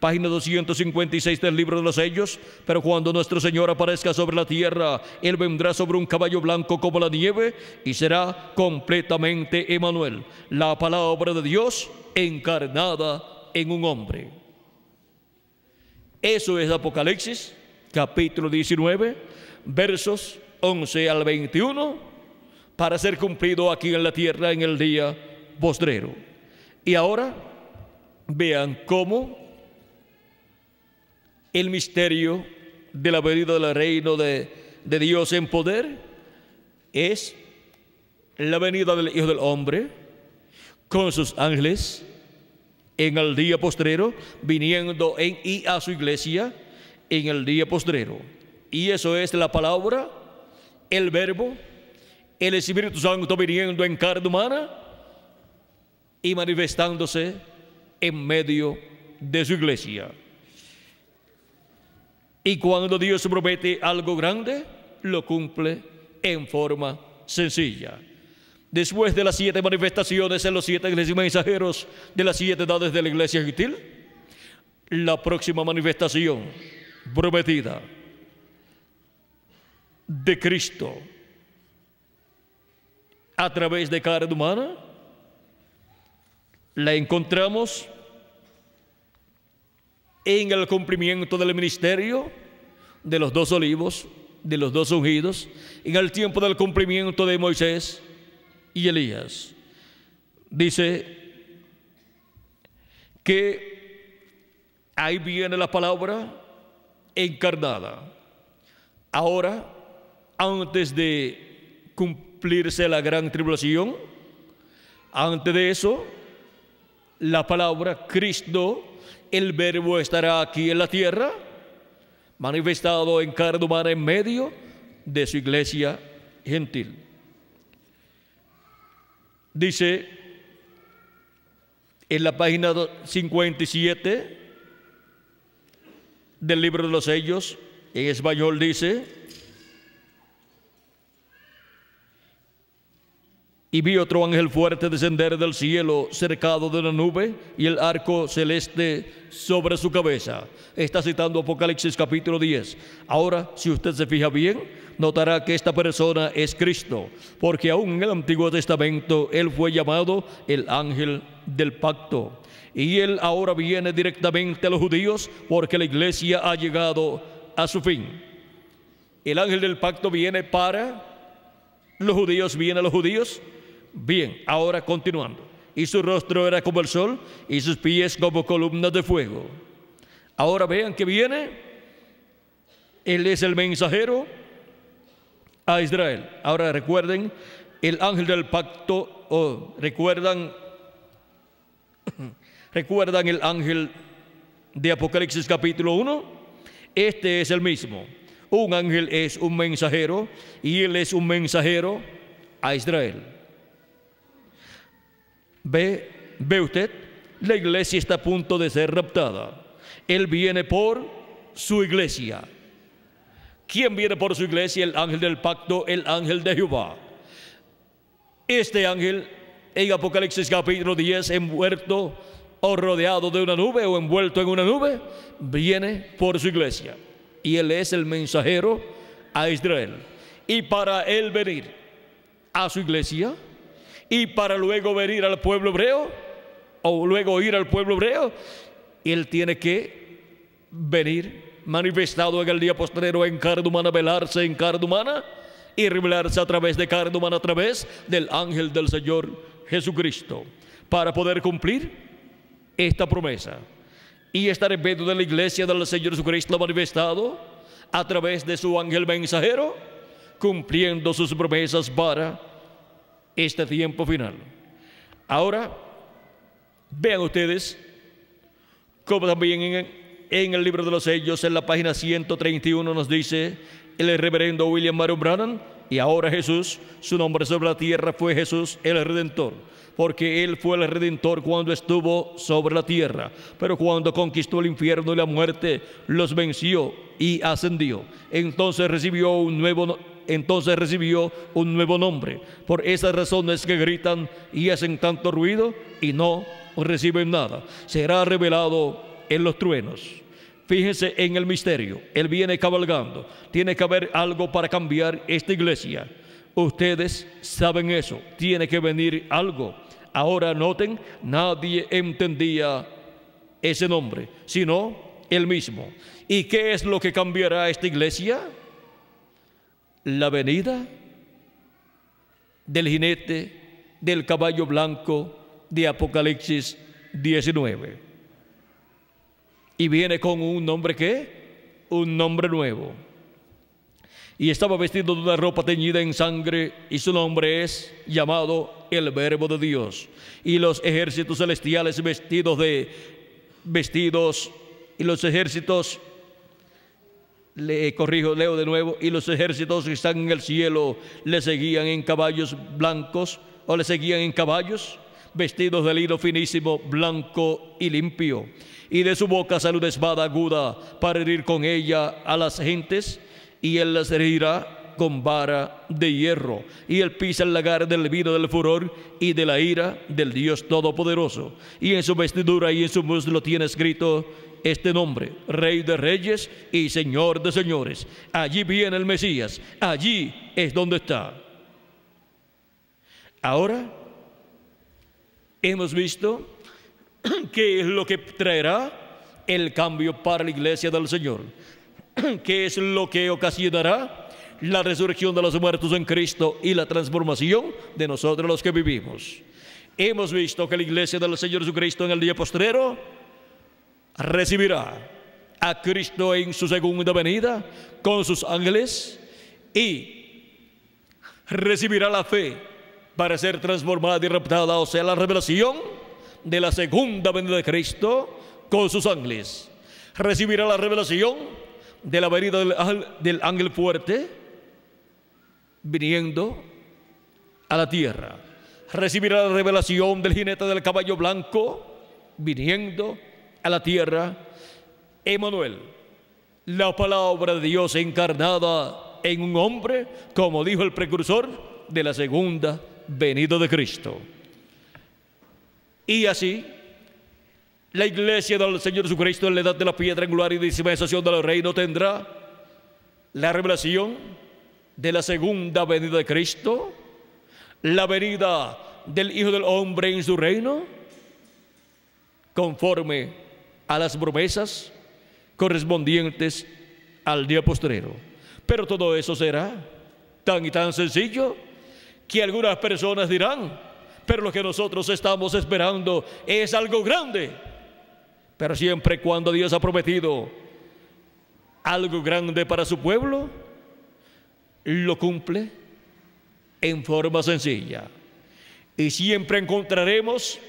Speaker 1: página 256 del libro de los sellos: pero cuando nuestro Señor aparezca sobre la tierra, Él vendrá sobre un caballo blanco como la nieve y será completamente Emmanuel, la palabra de Dios encarnada en un hombre. Eso es Apocalipsis capítulo 19, versos 11 al 21, para ser cumplido aquí en la tierra en el día postrero. Y ahora vean cómo el misterio de la venida del reino de Dios en poder es la venida del Hijo del Hombre con sus ángeles en el día postrero, viniendo y a su iglesia en el día postrero. Y eso es la palabra, el verbo, el Espíritu Santo viniendo en carne humana y manifestándose en medio de su iglesia. Y cuando Dios promete algo grande, lo cumple en forma sencilla. Después de las 7 manifestaciones en los 7 iglesias mensajeros de las 7 edades de la iglesia gentil, la próxima manifestación prometida de Cristo a través de carne humana la encontramos en el cumplimiento del ministerio de los 2 olivos, de los 2 ungidos, en el tiempo del cumplimiento de Moisés y Elías. Dice que ahí viene la palabra encarnada. Ahora, antes de cumplirse la gran tribulación, antes de eso, la palabra Cristo, el verbo, estará aquí en la tierra, manifestado en carne humana en medio de su iglesia gentil. Dice en la página 57 del libro de los sellos, en español dice: y vi otro ángel fuerte descender del cielo, cercado de una nube, y el arco celeste sobre su cabeza. Está citando Apocalipsis capítulo 10. Ahora, si usted se fija bien, notará que esta persona es Cristo, porque aún en el Antiguo Testamento Él fue llamado el ángel del pacto. Y Él ahora viene directamente a los judíos, porque la iglesia ha llegado a su fin. El ángel del pacto viene para los judíos, viene a los judíos. Bien, ahora continuando. Y su rostro era como el sol, y sus pies como columnas de fuego. Ahora vean que viene. Él es el mensajero a Israel. Ahora recuerden el ángel del pacto, recuerdan el ángel de Apocalipsis capítulo 1. Este es el mismo. Un ángel es un mensajero, y él es un mensajero a Israel. Ve usted, la iglesia está a punto de ser raptada. Él viene por su iglesia. ¿Quién viene por su iglesia? El ángel del pacto, el ángel de Jehová. Este ángel, en Apocalipsis capítulo 10, envuelto o rodeado de una nube o envuelto en una nube, viene por su iglesia. Y él es el mensajero a Israel. Y para él venir a su iglesia, y para luego venir al pueblo hebreo, o luego ir al pueblo hebreo, él tiene que venir manifestado en el día postrero en carne humana, velarse en carne humana y revelarse a través de carne humana, a través del ángel del Señor Jesucristo, para poder cumplir esta promesa y estar en medio de la iglesia del Señor Jesucristo manifestado a través de su ángel mensajero, cumpliendo sus promesas para este tiempo final. Ahora vean ustedes como también en el libro de los sellos, en la página 131, nos dice el reverendo William Marion Branham: y ahora Jesús, su nombre sobre la tierra fue Jesús el Redentor, porque Él fue el Redentor cuando estuvo sobre la tierra, pero cuando conquistó el infierno y la muerte, los venció y ascendió. Entonces recibió un nuevo nombre. Por esas razones que gritan y hacen tanto ruido y no reciben nada. Será revelado en los truenos. Fíjense en el misterio. Él viene cabalgando. Tiene que haber algo para cambiar esta iglesia. Ustedes saben eso. Tiene que venir algo. Ahora noten, nadie entendía ese nombre, sino el mismo. ¿Y qué es lo que cambiará esta iglesia? La venida del jinete del caballo blanco de Apocalipsis 19. Y viene con un nombre, ¿qué? Un nombre nuevo. Y estaba vestido de una ropa teñida en sangre, y su nombre es llamado el Verbo de Dios. Y los ejércitos celestiales y los ejércitos, leo de nuevo, y los ejércitos que están en el cielo le seguían en caballos blancos, o le seguían en caballos, vestidos de lino finísimo, blanco y limpio. Y de su boca sale una espada aguda para herir con ella a las gentes, y él las herirá con vara de hierro. Y él pisa el lagar del vino del furor y de la ira del Dios Todopoderoso. Y en su vestidura y en su muslo tiene escrito este nombre: Rey de Reyes y Señor de Señores. Allí viene el Mesías, allí es donde está. Ahora hemos visto qué es lo que traerá el cambio para la iglesia del Señor, qué es lo que ocasionará la resurrección de los muertos en Cristo y la transformación de nosotros los que vivimos. Hemos visto que la iglesia del Señor Jesucristo en el día postrero recibirá a Cristo en su segunda venida con sus ángeles, y recibirá la fe para ser transformada y raptada, o sea, la revelación de la segunda venida de Cristo con sus ángeles. Recibirá la revelación de la venida del ángel fuerte viniendo a la tierra. Recibirá la revelación del jinete del caballo blanco viniendo a la tierra. Emmanuel, la palabra de Dios encarnada en un hombre, como dijo el precursor de la segunda venida de Cristo. Y así la iglesia del Señor Jesucristo en la edad de la piedra angular y dispensación del reino tendrá la revelación de la segunda venida de Cristo, la venida del Hijo del Hombre en su reino, conforme a las promesas correspondientes al día postrero. Pero todo eso será tan y tan sencillo que algunas personas dirán: pero lo que nosotros estamos esperando es algo grande. Pero siempre cuando Dios ha prometido algo grande para su pueblo, lo cumple en forma sencilla. Y siempre encontraremos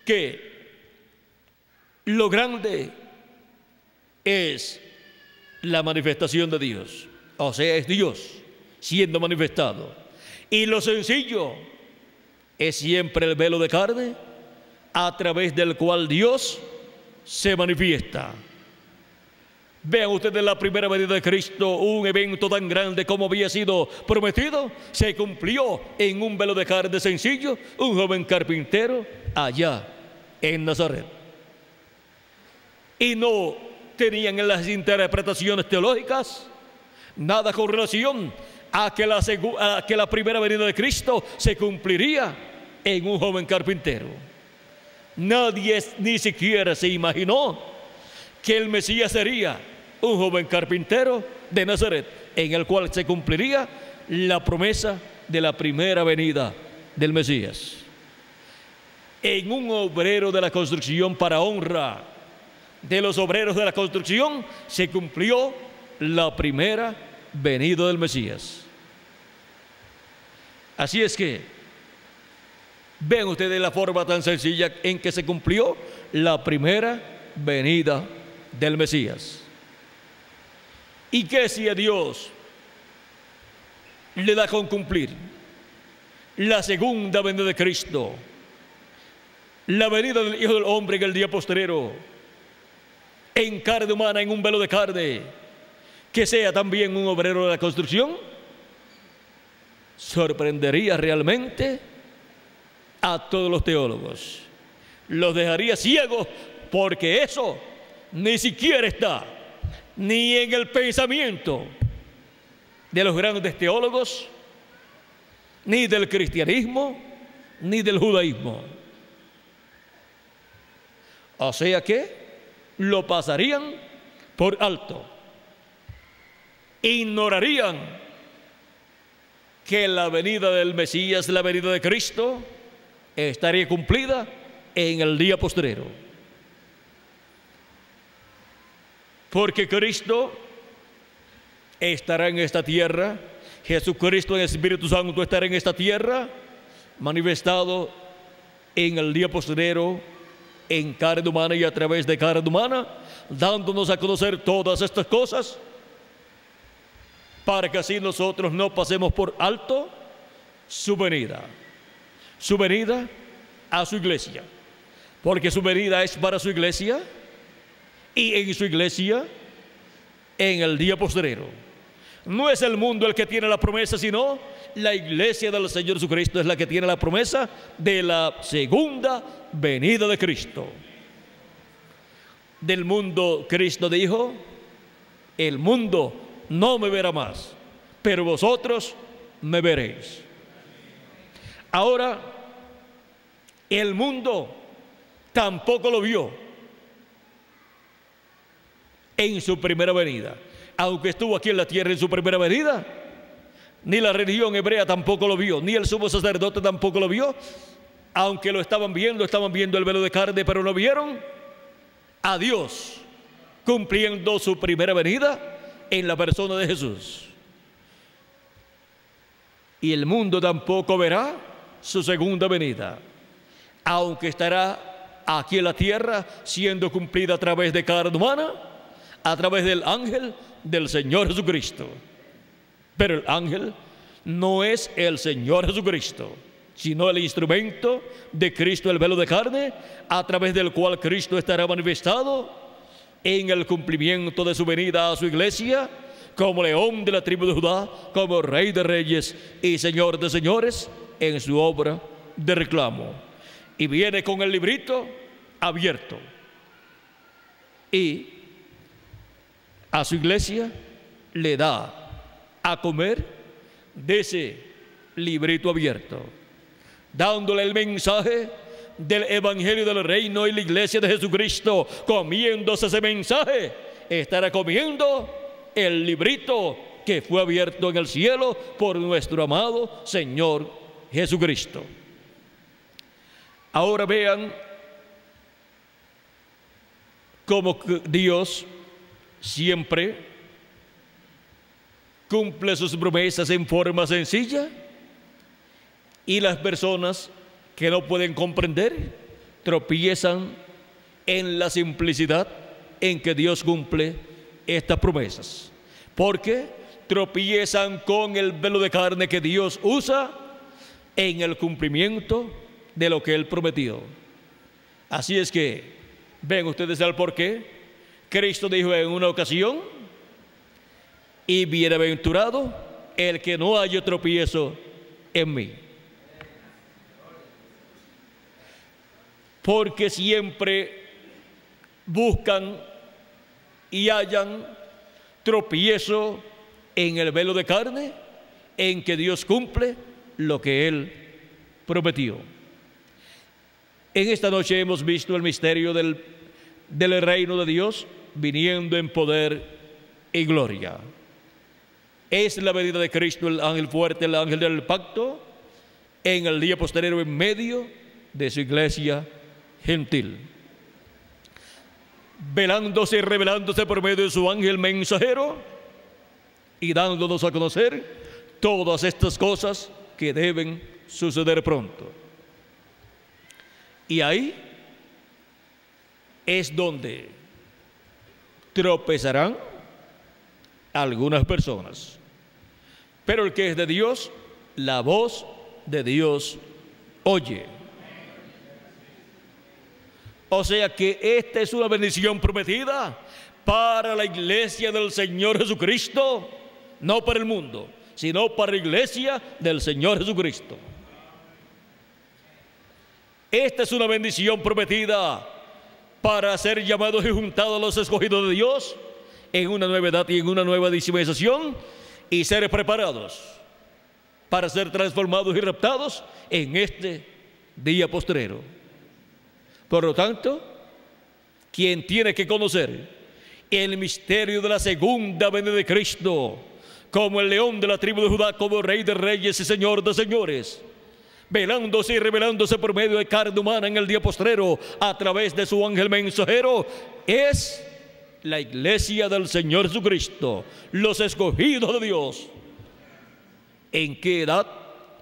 Speaker 1: que lo grande es la manifestación de Dios, o sea, es Dios siendo manifestado. Y lo sencillo es siempre el velo de carne a través del cual Dios se manifiesta. Vean ustedes la primera venida de Cristo, un evento tan grande como había sido prometido, se cumplió en un velo de carne sencillo, un joven carpintero allá en Nazaret. Y no tenían en las interpretaciones teológicas nada con relación a que la primera venida de Cristo se cumpliría en un joven carpintero. Nadie ni siquiera se imaginó que el Mesías sería un joven carpintero de Nazaret, en el cual se cumpliría la promesa de la primera venida del Mesías. En un obrero de la construcción, para honra de los obreros de la construcción, se cumplió la primera venida del Mesías. Así es que ven ustedes la forma tan sencilla en que se cumplió la primera venida del Mesías. ¿Y qué si a Dios le da con cumplir la segunda venida de Cristo, la venida del Hijo del Hombre en el día postrero, en carne humana, en un velo de carne, que sea también un obrero de la construcción? Sorprendería realmente a todos los teólogos, los dejaría ciegos, porque eso ni siquiera está ni en el pensamiento de los grandes teólogos, ni del cristianismo, ni del judaísmo. O sea que lo pasarían por alto. Ignorarían que la venida del Mesías, la venida de Cristo, estaría cumplida en el día postrero. Porque Cristo estará en esta tierra, Jesucristo en el Espíritu Santo estará en esta tierra, manifestado en el día postrero, en carne humana y a través de carne humana, dándonos a conocer todas estas cosas, para que así nosotros no pasemos por alto su venida a su iglesia, porque su venida es para su iglesia, y en su iglesia en el día postrero. No es el mundo el que tiene la promesa, sino la iglesia del Señor Jesucristo es la que tiene la promesa de la segunda venida de Cristo. Del mundo Cristo dijo: el mundo no me verá más, pero vosotros me veréis. Ahora, el mundo tampoco lo vio en su primera venida. Aunque estuvo aquí en la tierra en su primera venida, ni la religión hebrea tampoco lo vio, ni el sumo sacerdote tampoco lo vio. Aunque lo estaban viendo el velo de carne, pero no vieron a Dios cumpliendo su primera venida en la persona de Jesús. Y el mundo tampoco verá su segunda venida, aunque estará aquí en la tierra siendo cumplida a través de carne humana, a través del ángel del Señor Jesucristo. Pero el ángel no es el Señor Jesucristo, sino el instrumento de Cristo, el velo de carne, a través del cual Cristo estará manifestado en el cumplimiento de su venida a su iglesia, como león de la tribu de Judá, como rey de reyes y señor de señores, en su obra de reclamo. Y viene con el librito abierto, y a su iglesia le da a comer de ese librito abierto, dándole el mensaje del evangelio del reino, y la iglesia de Jesucristo, comiéndose ese mensaje, estará comiendo el librito que fue abierto en el cielo por nuestro amado Señor Jesucristo. Ahora vean cómo Dios siempre cumple sus promesas en forma sencilla, y las personas que no pueden comprender tropiezan en la simplicidad en que Dios cumple estas promesas, porque tropiezan con el velo de carne que Dios usa en el cumplimiento de lo que Él prometió. Así es que ven ustedes el porqué. Cristo dijo en una ocasión: y bienaventurado el que no haya tropiezo en mí. Porque siempre buscan y hallan tropiezo en el velo de carne, en que Dios cumple lo que Él prometió. En esta noche hemos visto el misterio del reino de Dios viniendo en poder y gloria. Es la venida de Cristo, el ángel fuerte, el ángel del pacto, en el día posterior en medio de su iglesia gentil, velándose y revelándose por medio de su ángel mensajero y dándonos a conocer todas estas cosas que deben suceder pronto. Y ahí es donde tropezarán algunas personas. Pero el que es de Dios, la voz de Dios oye. O sea que esta es una bendición prometida para la iglesia del Señor Jesucristo, no para el mundo, sino para la iglesia del Señor Jesucristo. Esta es una bendición prometida para ser llamados y juntados a los escogidos de Dios en una nueva edad y en una nueva dispensación, y ser preparados para ser transformados y raptados en este día postrero. Por lo tanto, quien tiene que conocer el misterio de la segunda venida de Cristo, como el león de la tribu de Judá, como Rey de reyes y Señor de señores, velándose y revelándose por medio de carne humana en el día postrero a través de su ángel mensajero, es la iglesia del Señor Jesucristo, los escogidos de Dios. ¿En qué edad?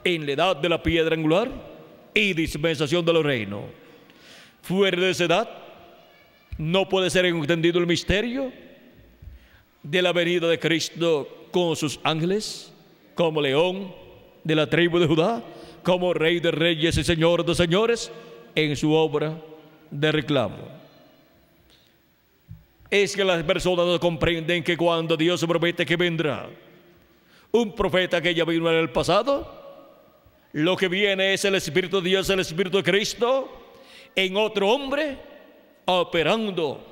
Speaker 1: En la edad de la piedra angular y dispensación de los reinos. Fuera de esa edad no puede ser entendido el misterio de la venida de Cristo con sus ángeles, como león de la tribu de Judá, como Rey de reyes y Señor de señores, en su obra de reclamo. Es que las personas no comprenden que cuando Dios promete que vendrá un profeta que ya vino en el pasado, lo que viene es el Espíritu de Dios, el Espíritu de Cristo, en otro hombre, operando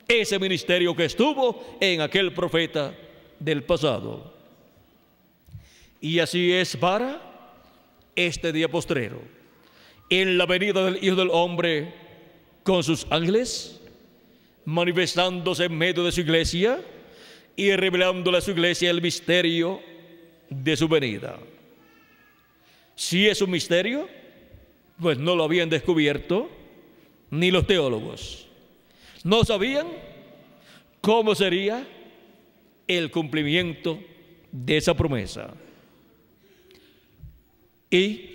Speaker 1: ese ministerio que estuvo en aquel profeta del pasado. Y así es para este día postrero, en la venida del Hijo del Hombre con sus ángeles, manifestándose en medio de su iglesia y revelándole a su iglesia el misterio de su venida. Si es un misterio, pues no lo habían descubierto ni los teólogos. No sabían cómo sería el cumplimiento de esa promesa. Y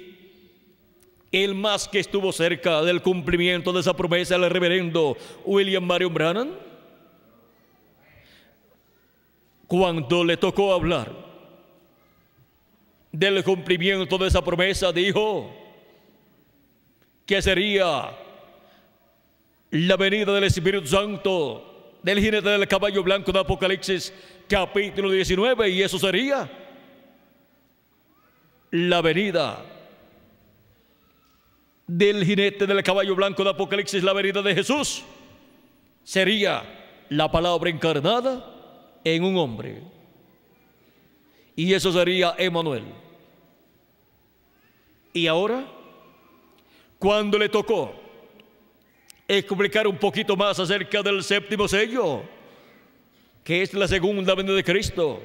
Speaker 1: el más que estuvo cerca del cumplimiento de esa promesa, el reverendo William Marion Branham, cuando le tocó hablar del cumplimiento de esa promesa, dijo que sería la venida del Espíritu Santo, del jinete del caballo blanco de Apocalipsis capítulo 19, y eso sería la venida del jinete del caballo blanco de Apocalipsis, la venida de Jesús, sería la palabra encarnada en un hombre, y eso sería Emmanuel. Y ahora, cuando le tocó explicar un poquito más acerca del séptimo sello, que es la segunda venida de Cristo,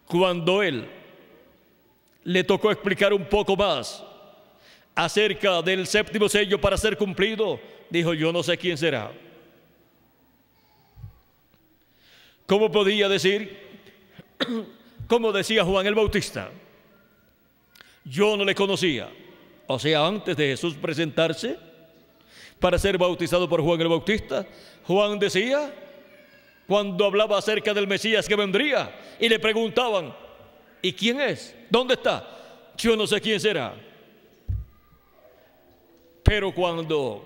Speaker 1: cuando él le tocó explicar un poco más acerca del séptimo sello para ser cumplido, dijo: yo no sé quién será. ¿Cómo podía decir, como decía Juan el Bautista, yo no le conocía? O sea, antes de Jesús presentarse para ser bautizado por Juan el Bautista, Juan decía, cuando hablaba acerca del Mesías que vendría, y le preguntaban: ¿y quién es? ¿Dónde está? Yo no sé quién será. Pero cuando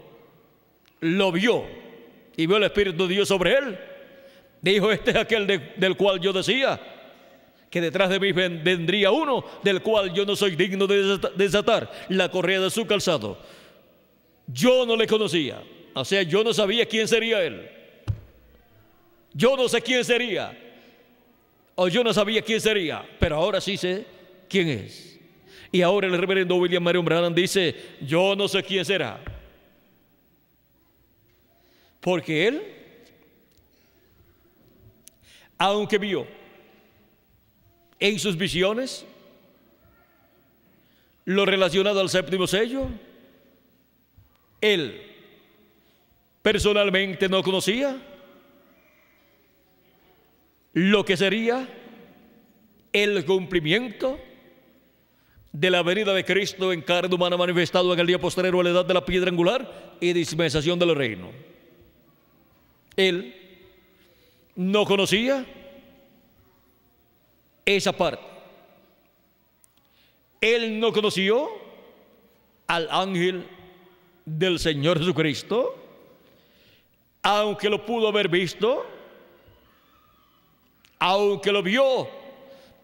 Speaker 1: lo vio y vio el Espíritu de Dios sobre él, dijo: este es aquel del cual yo decía que detrás de mí vendría uno del cual yo no soy digno de desatar la correa de su calzado. Yo no le conocía, o sea, yo no sabía quién sería él. Yo no sé quién sería, o yo no sabía quién sería, pero ahora sí sé quién es. Y ahora el reverendo William Marion Branham dice: yo no sé quién será, porque él, aunque vio en sus visiones lo relacionado al séptimo sello, él personalmente no conocía lo que sería el cumplimiento de la venida de Cristo en carne humana manifestado en el día postrero a la edad de la piedra angular y dispensación del reino. Él no conocía esa parte. Él no conoció al ángel del Señor Jesucristo, aunque lo pudo haber visto, aunque lo vio,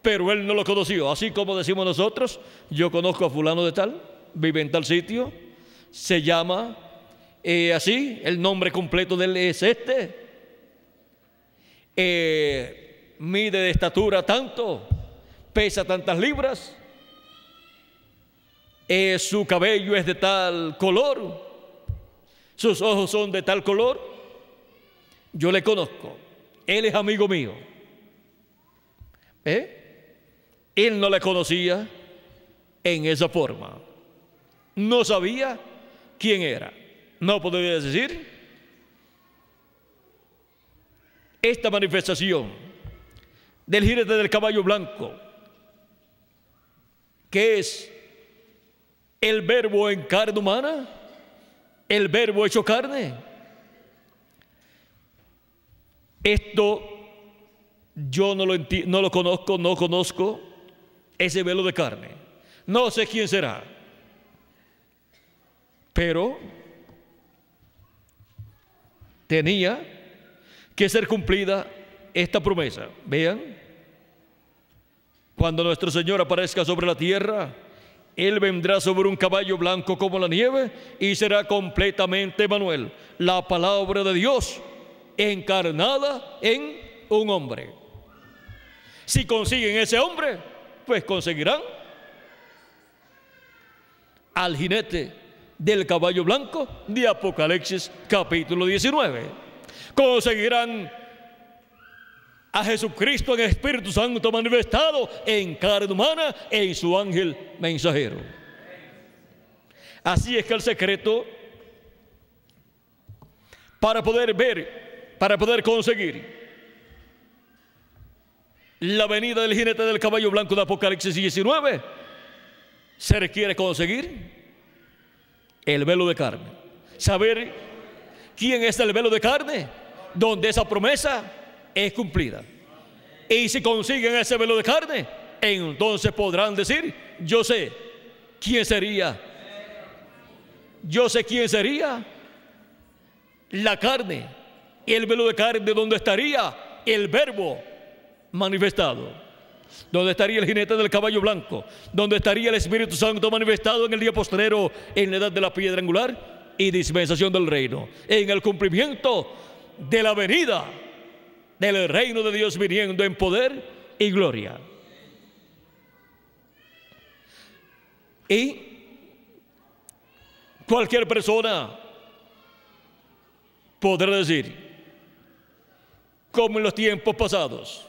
Speaker 1: pero él no lo conoció. Así como decimos nosotros: yo conozco a fulano de tal, vive en tal sitio, se llama así, el nombre completo de él es este, mide de estatura tanto, pesa tantas libras, su cabello es de tal color, sus ojos son de tal color, yo le conozco, él es amigo mío. Él no le conocía en esa forma, no sabía quién era. No podría decir esta manifestación del jinete del caballo blanco, que es el verbo en carne humana, el verbo hecho carne. Esto yo no lo conozco, no conozco ese velo de carne. No sé quién será, pero tenía que ser cumplida esta promesa. Vean, cuando nuestro Señor aparezca sobre la tierra, Él vendrá sobre un caballo blanco como la nieve y será completamente Emmanuel, la palabra de Dios encarnada en un hombre. Si consiguen ese hombre, pues conseguirán al jinete del caballo blanco de Apocalipsis capítulo 19. Conseguirán a Jesucristo en Espíritu Santo manifestado en carne humana en su ángel mensajero. Así es que el secreto para poder ver, para poder conseguir la venida del jinete del caballo blanco de Apocalipsis 19, se requiere conseguir el velo de carne. Saber quién es el velo de carne, donde esa promesa es cumplida. Y si consiguen ese velo de carne, entonces podrán decir: yo sé quién sería. Yo sé quién sería la carne, el velo de carne, donde estaría el verbo manifestado, donde estaría el jinete del caballo blanco, donde estaría el Espíritu Santo manifestado en el día postrero, en la edad de la piedra angular y dispensación del reino, en el cumplimiento de la venida del reino de Dios viniendo en poder y gloria. Y cualquier persona podrá decir, como en los tiempos pasados,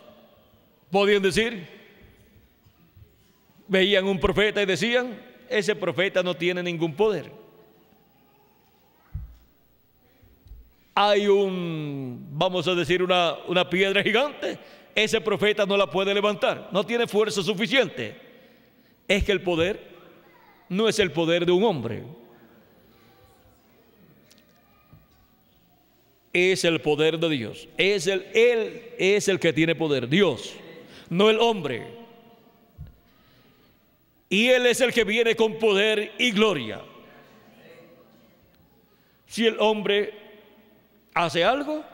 Speaker 1: podían decir, veían un profeta y decían: ese profeta no tiene ningún poder. Hay vamos a decir, una piedra gigante, ese profeta no la puede levantar, no tiene fuerza suficiente. Es que el poder no es el poder de un hombre, es el poder de Dios. Él es el que tiene poder, Dios, no el hombre. Y Él es el que viene con poder y gloria. Si el hombre hace algo,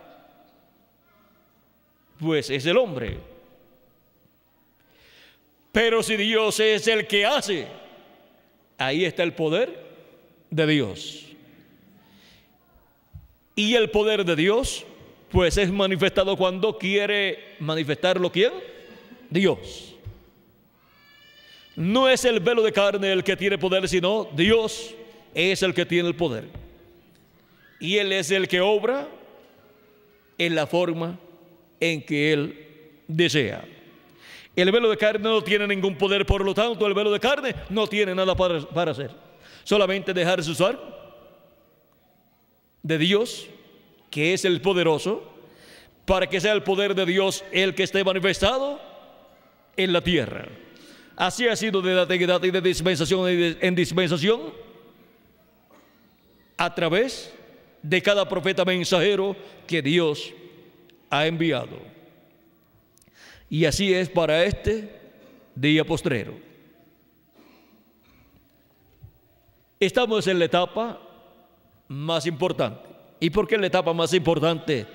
Speaker 1: pues es el hombre. Pero si Dios es el que hace, ahí está el poder de Dios. Y el poder de Dios, pues es manifestado cuando quiere manifestarlo. ¿Quién? Dios. No es el velo de carne el que tiene poder, sino Dios es el que tiene el poder. Y Él es el que obra en la forma en que Él desea. El velo de carne no tiene ningún poder, por lo tanto el velo de carne no tiene nada para hacer. Solamente dejarse usar de Dios, que es el poderoso, para que sea el poder de Dios el que esté manifestado en la tierra. Así ha sido de antigüedad y de dispensación en dispensación, a través de cada profeta mensajero que Dios ha enviado. Y así es para este día postrero. Estamos en la etapa más importante. ¿Y por qué es la etapa más importante?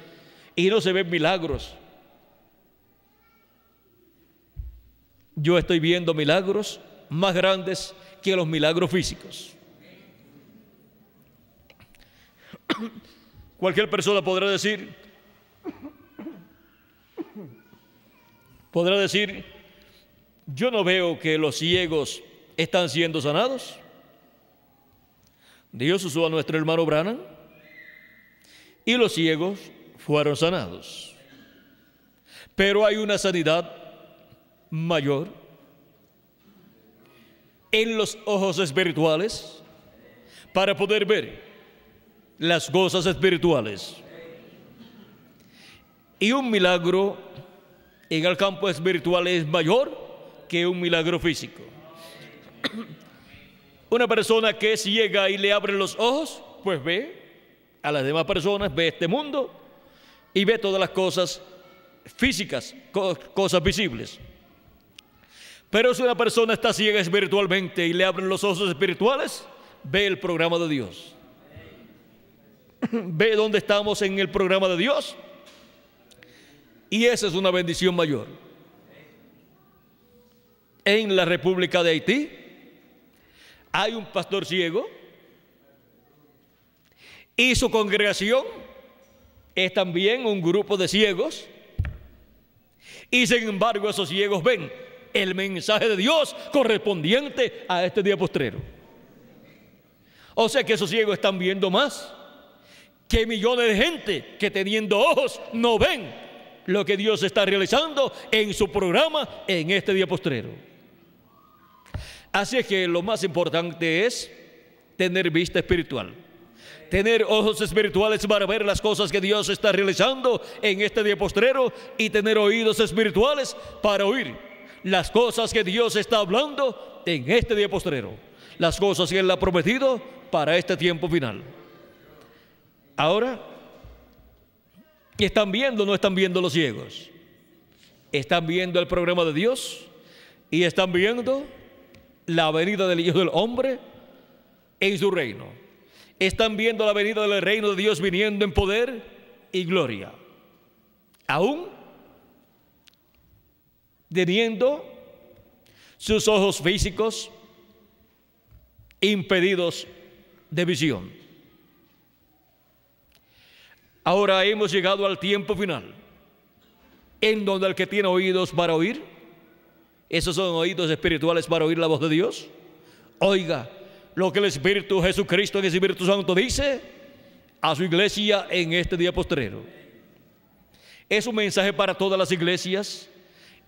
Speaker 1: Y no se ven milagros. Yo estoy viendo milagros más grandes que los milagros físicos. Cualquier persona podrá decir, yo no veo que los ciegos están siendo sanados. Dios usó a nuestro hermano Branham y los ciegos fueron sanados. Pero hay una sanidad mayor en los ojos espirituales para poder ver las cosas espirituales. Y un milagro en el campo espiritual es mayor que un milagro físico. Una persona que es ciega y le abren los ojos, pues ve a las demás personas, ve este mundo y ve todas las cosas físicas, cosas visibles. Pero si una persona está ciega espiritualmente y le abren los ojos espirituales, ve el programa de Dios. Ve dónde estamos en el programa de Dios. Y esa es una bendición mayor. En la República de Haití hay un pastor ciego y su congregación es también un grupo de ciegos, y sin embargo esos ciegos ven el mensaje de Dios correspondiente a este día postrero. O sea que esos ciegos están viendo más que millones de gente que teniendo ojos no ven lo que Dios está realizando en su programa en este día postrero. Así es que lo más importante es tener vista espiritual, tener ojos espirituales para ver las cosas que Dios está realizando en este día postrero, y tener oídos espirituales para oír las cosas que Dios está hablando en este día postrero, las cosas que Él ha prometido para este tiempo final. Ahora, ¿están viendo o no están viendo los ciegos? ¿Están viendo el programa de Dios? ¿Y están viendo la venida del Hijo del Hombre en su reino? ¿Están viendo la venida del reino de Dios viniendo en poder y gloria? Aún teniendo sus ojos físicos impedidos de visión. Ahora hemos llegado al tiempo final, en donde el que tiene oídos para oír, esos son oídos espirituales para oír la voz de Dios, oiga lo que el Espíritu Jesucristo en el Espíritu Santo dice a su iglesia en este día postrero. Es un mensaje para todas las iglesias,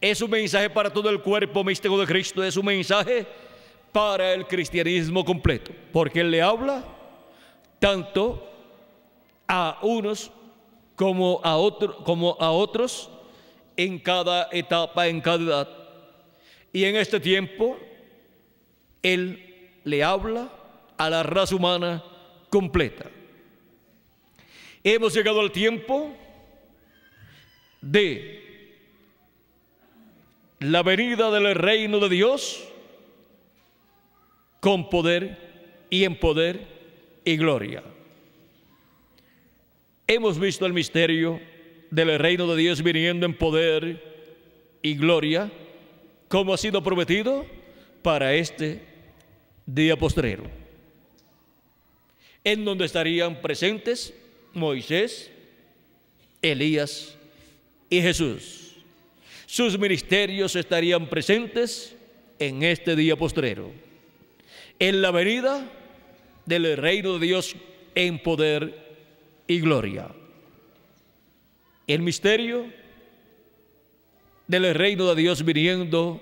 Speaker 1: es un mensaje para todo el cuerpo místico de Cristo, es un mensaje para el cristianismo completo, porque Él le habla tanto a unos como a otros en cada etapa, en cada edad. Y en este tiempo Él le habla a la raza humana completa. Hemos llegado al tiempo de la venida del reino de Dios con poder y en poder y gloria. Hemos visto el misterio del reino de Dios viniendo en poder y gloria, como ha sido prometido para este día postrero, en donde estarían presentes Moisés, Elías y Jesús. Sus ministerios estarían presentes en este día postrero, en la venida del reino de Dios en poder y gloria. El misterio del reino de Dios viniendo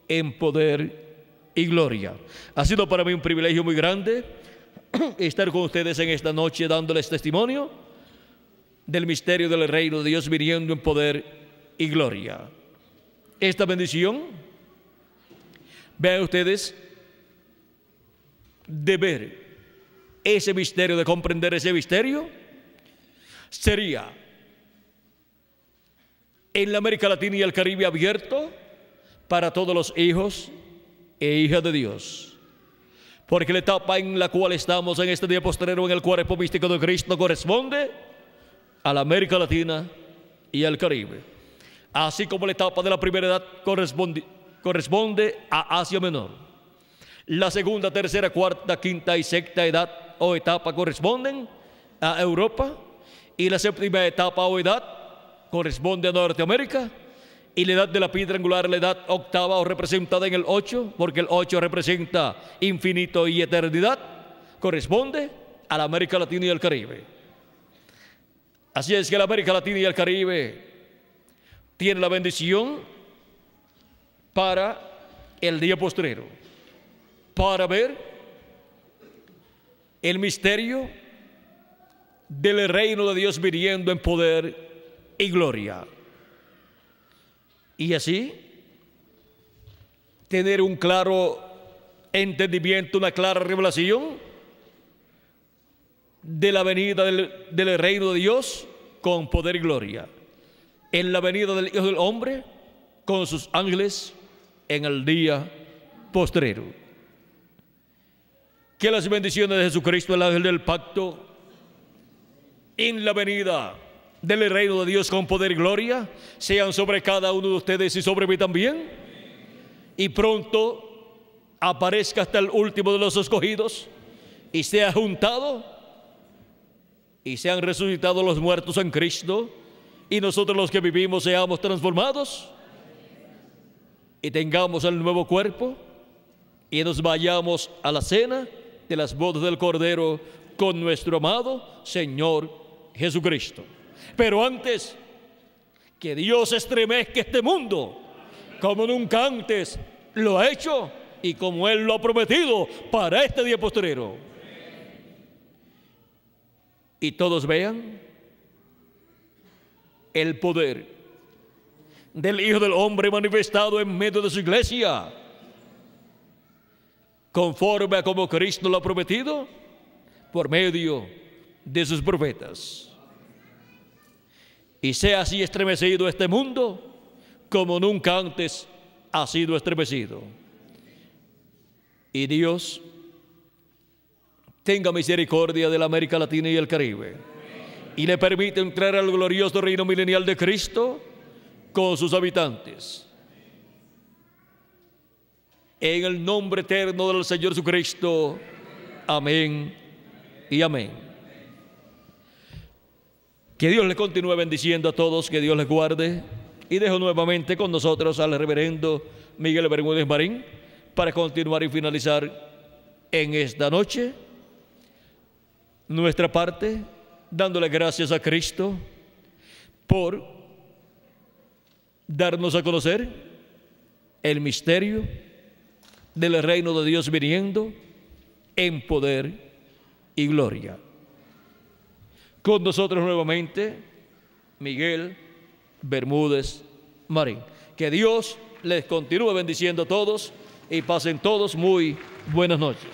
Speaker 1: en poder y gloria. Ha sido para mí un privilegio muy grande estar con ustedes en esta noche dándoles testimonio del misterio del reino de Dios viniendo en poder y gloria. Esta bendición, vean ustedes, de ver ese misterio, de comprender ese misterio, sería en la América Latina y el Caribe abierto para todos los hijos e hijas de Dios, porque la etapa en la cual estamos en este día postrero en el cuerpo místico de Cristo corresponde a la América Latina y al Caribe, así como la etapa de la primera edad corresponde a Asia Menor. La segunda, tercera, cuarta, quinta y sexta edad o etapa corresponden a Europa, y la séptima etapa o edad corresponde a Norteamérica, y la edad de la piedra angular, la edad octava o representada en el 8, porque el 8 representa infinito y eternidad, corresponde a la América Latina y el Caribe. Así es que la América Latina y el Caribe tienen la bendición para el día postrero, para ver el misterio del reino de Dios viniendo en poder y gloria. Y así tener un claro entendimiento, una clara revelación de la venida del reino de Dios con poder y gloria, en la venida del Hijo del Hombre con sus ángeles en el día postrero. Que las bendiciones de Jesucristo, el ángel del pacto, en la venida del reino de Dios con poder y gloria, sean sobre cada uno de ustedes y sobre mí también, y pronto aparezca hasta el último de los escogidos y sea juntado y sean resucitados los muertos en Cristo, y nosotros los que vivimos seamos transformados y tengamos el nuevo cuerpo y nos vayamos a la cena de las bodas del Cordero con nuestro amado Señor Jesucristo. Pero antes, que Dios estremezca este mundo como nunca antes lo ha hecho y como Él lo ha prometido para este día postrero. Y todos vean el poder del Hijo del Hombre manifestado en medio de su iglesia, conforme a como Cristo lo ha prometido por medio de sus profetas. Y sea así estremecido este mundo como nunca antes ha sido estremecido. Y Dios tenga misericordia de la América Latina y el Caribe y le permite entrar al glorioso reino milenial de Cristo con sus habitantes. En el nombre eterno del Señor Jesucristo. Amén y amén. Que Dios les continúe bendiciendo a todos, que Dios les guarde, y dejo nuevamente con nosotros al reverendo Miguel Bermúdez Marín para continuar y finalizar en esta noche nuestra parte, dándole gracias a Cristo por darnos a conocer el misterio del reino de Dios viniendo en poder y gloria. Con nosotros nuevamente Miguel Bermúdez Marín. Que Dios les continúe bendiciendo a todos y pasen todos muy buenas noches.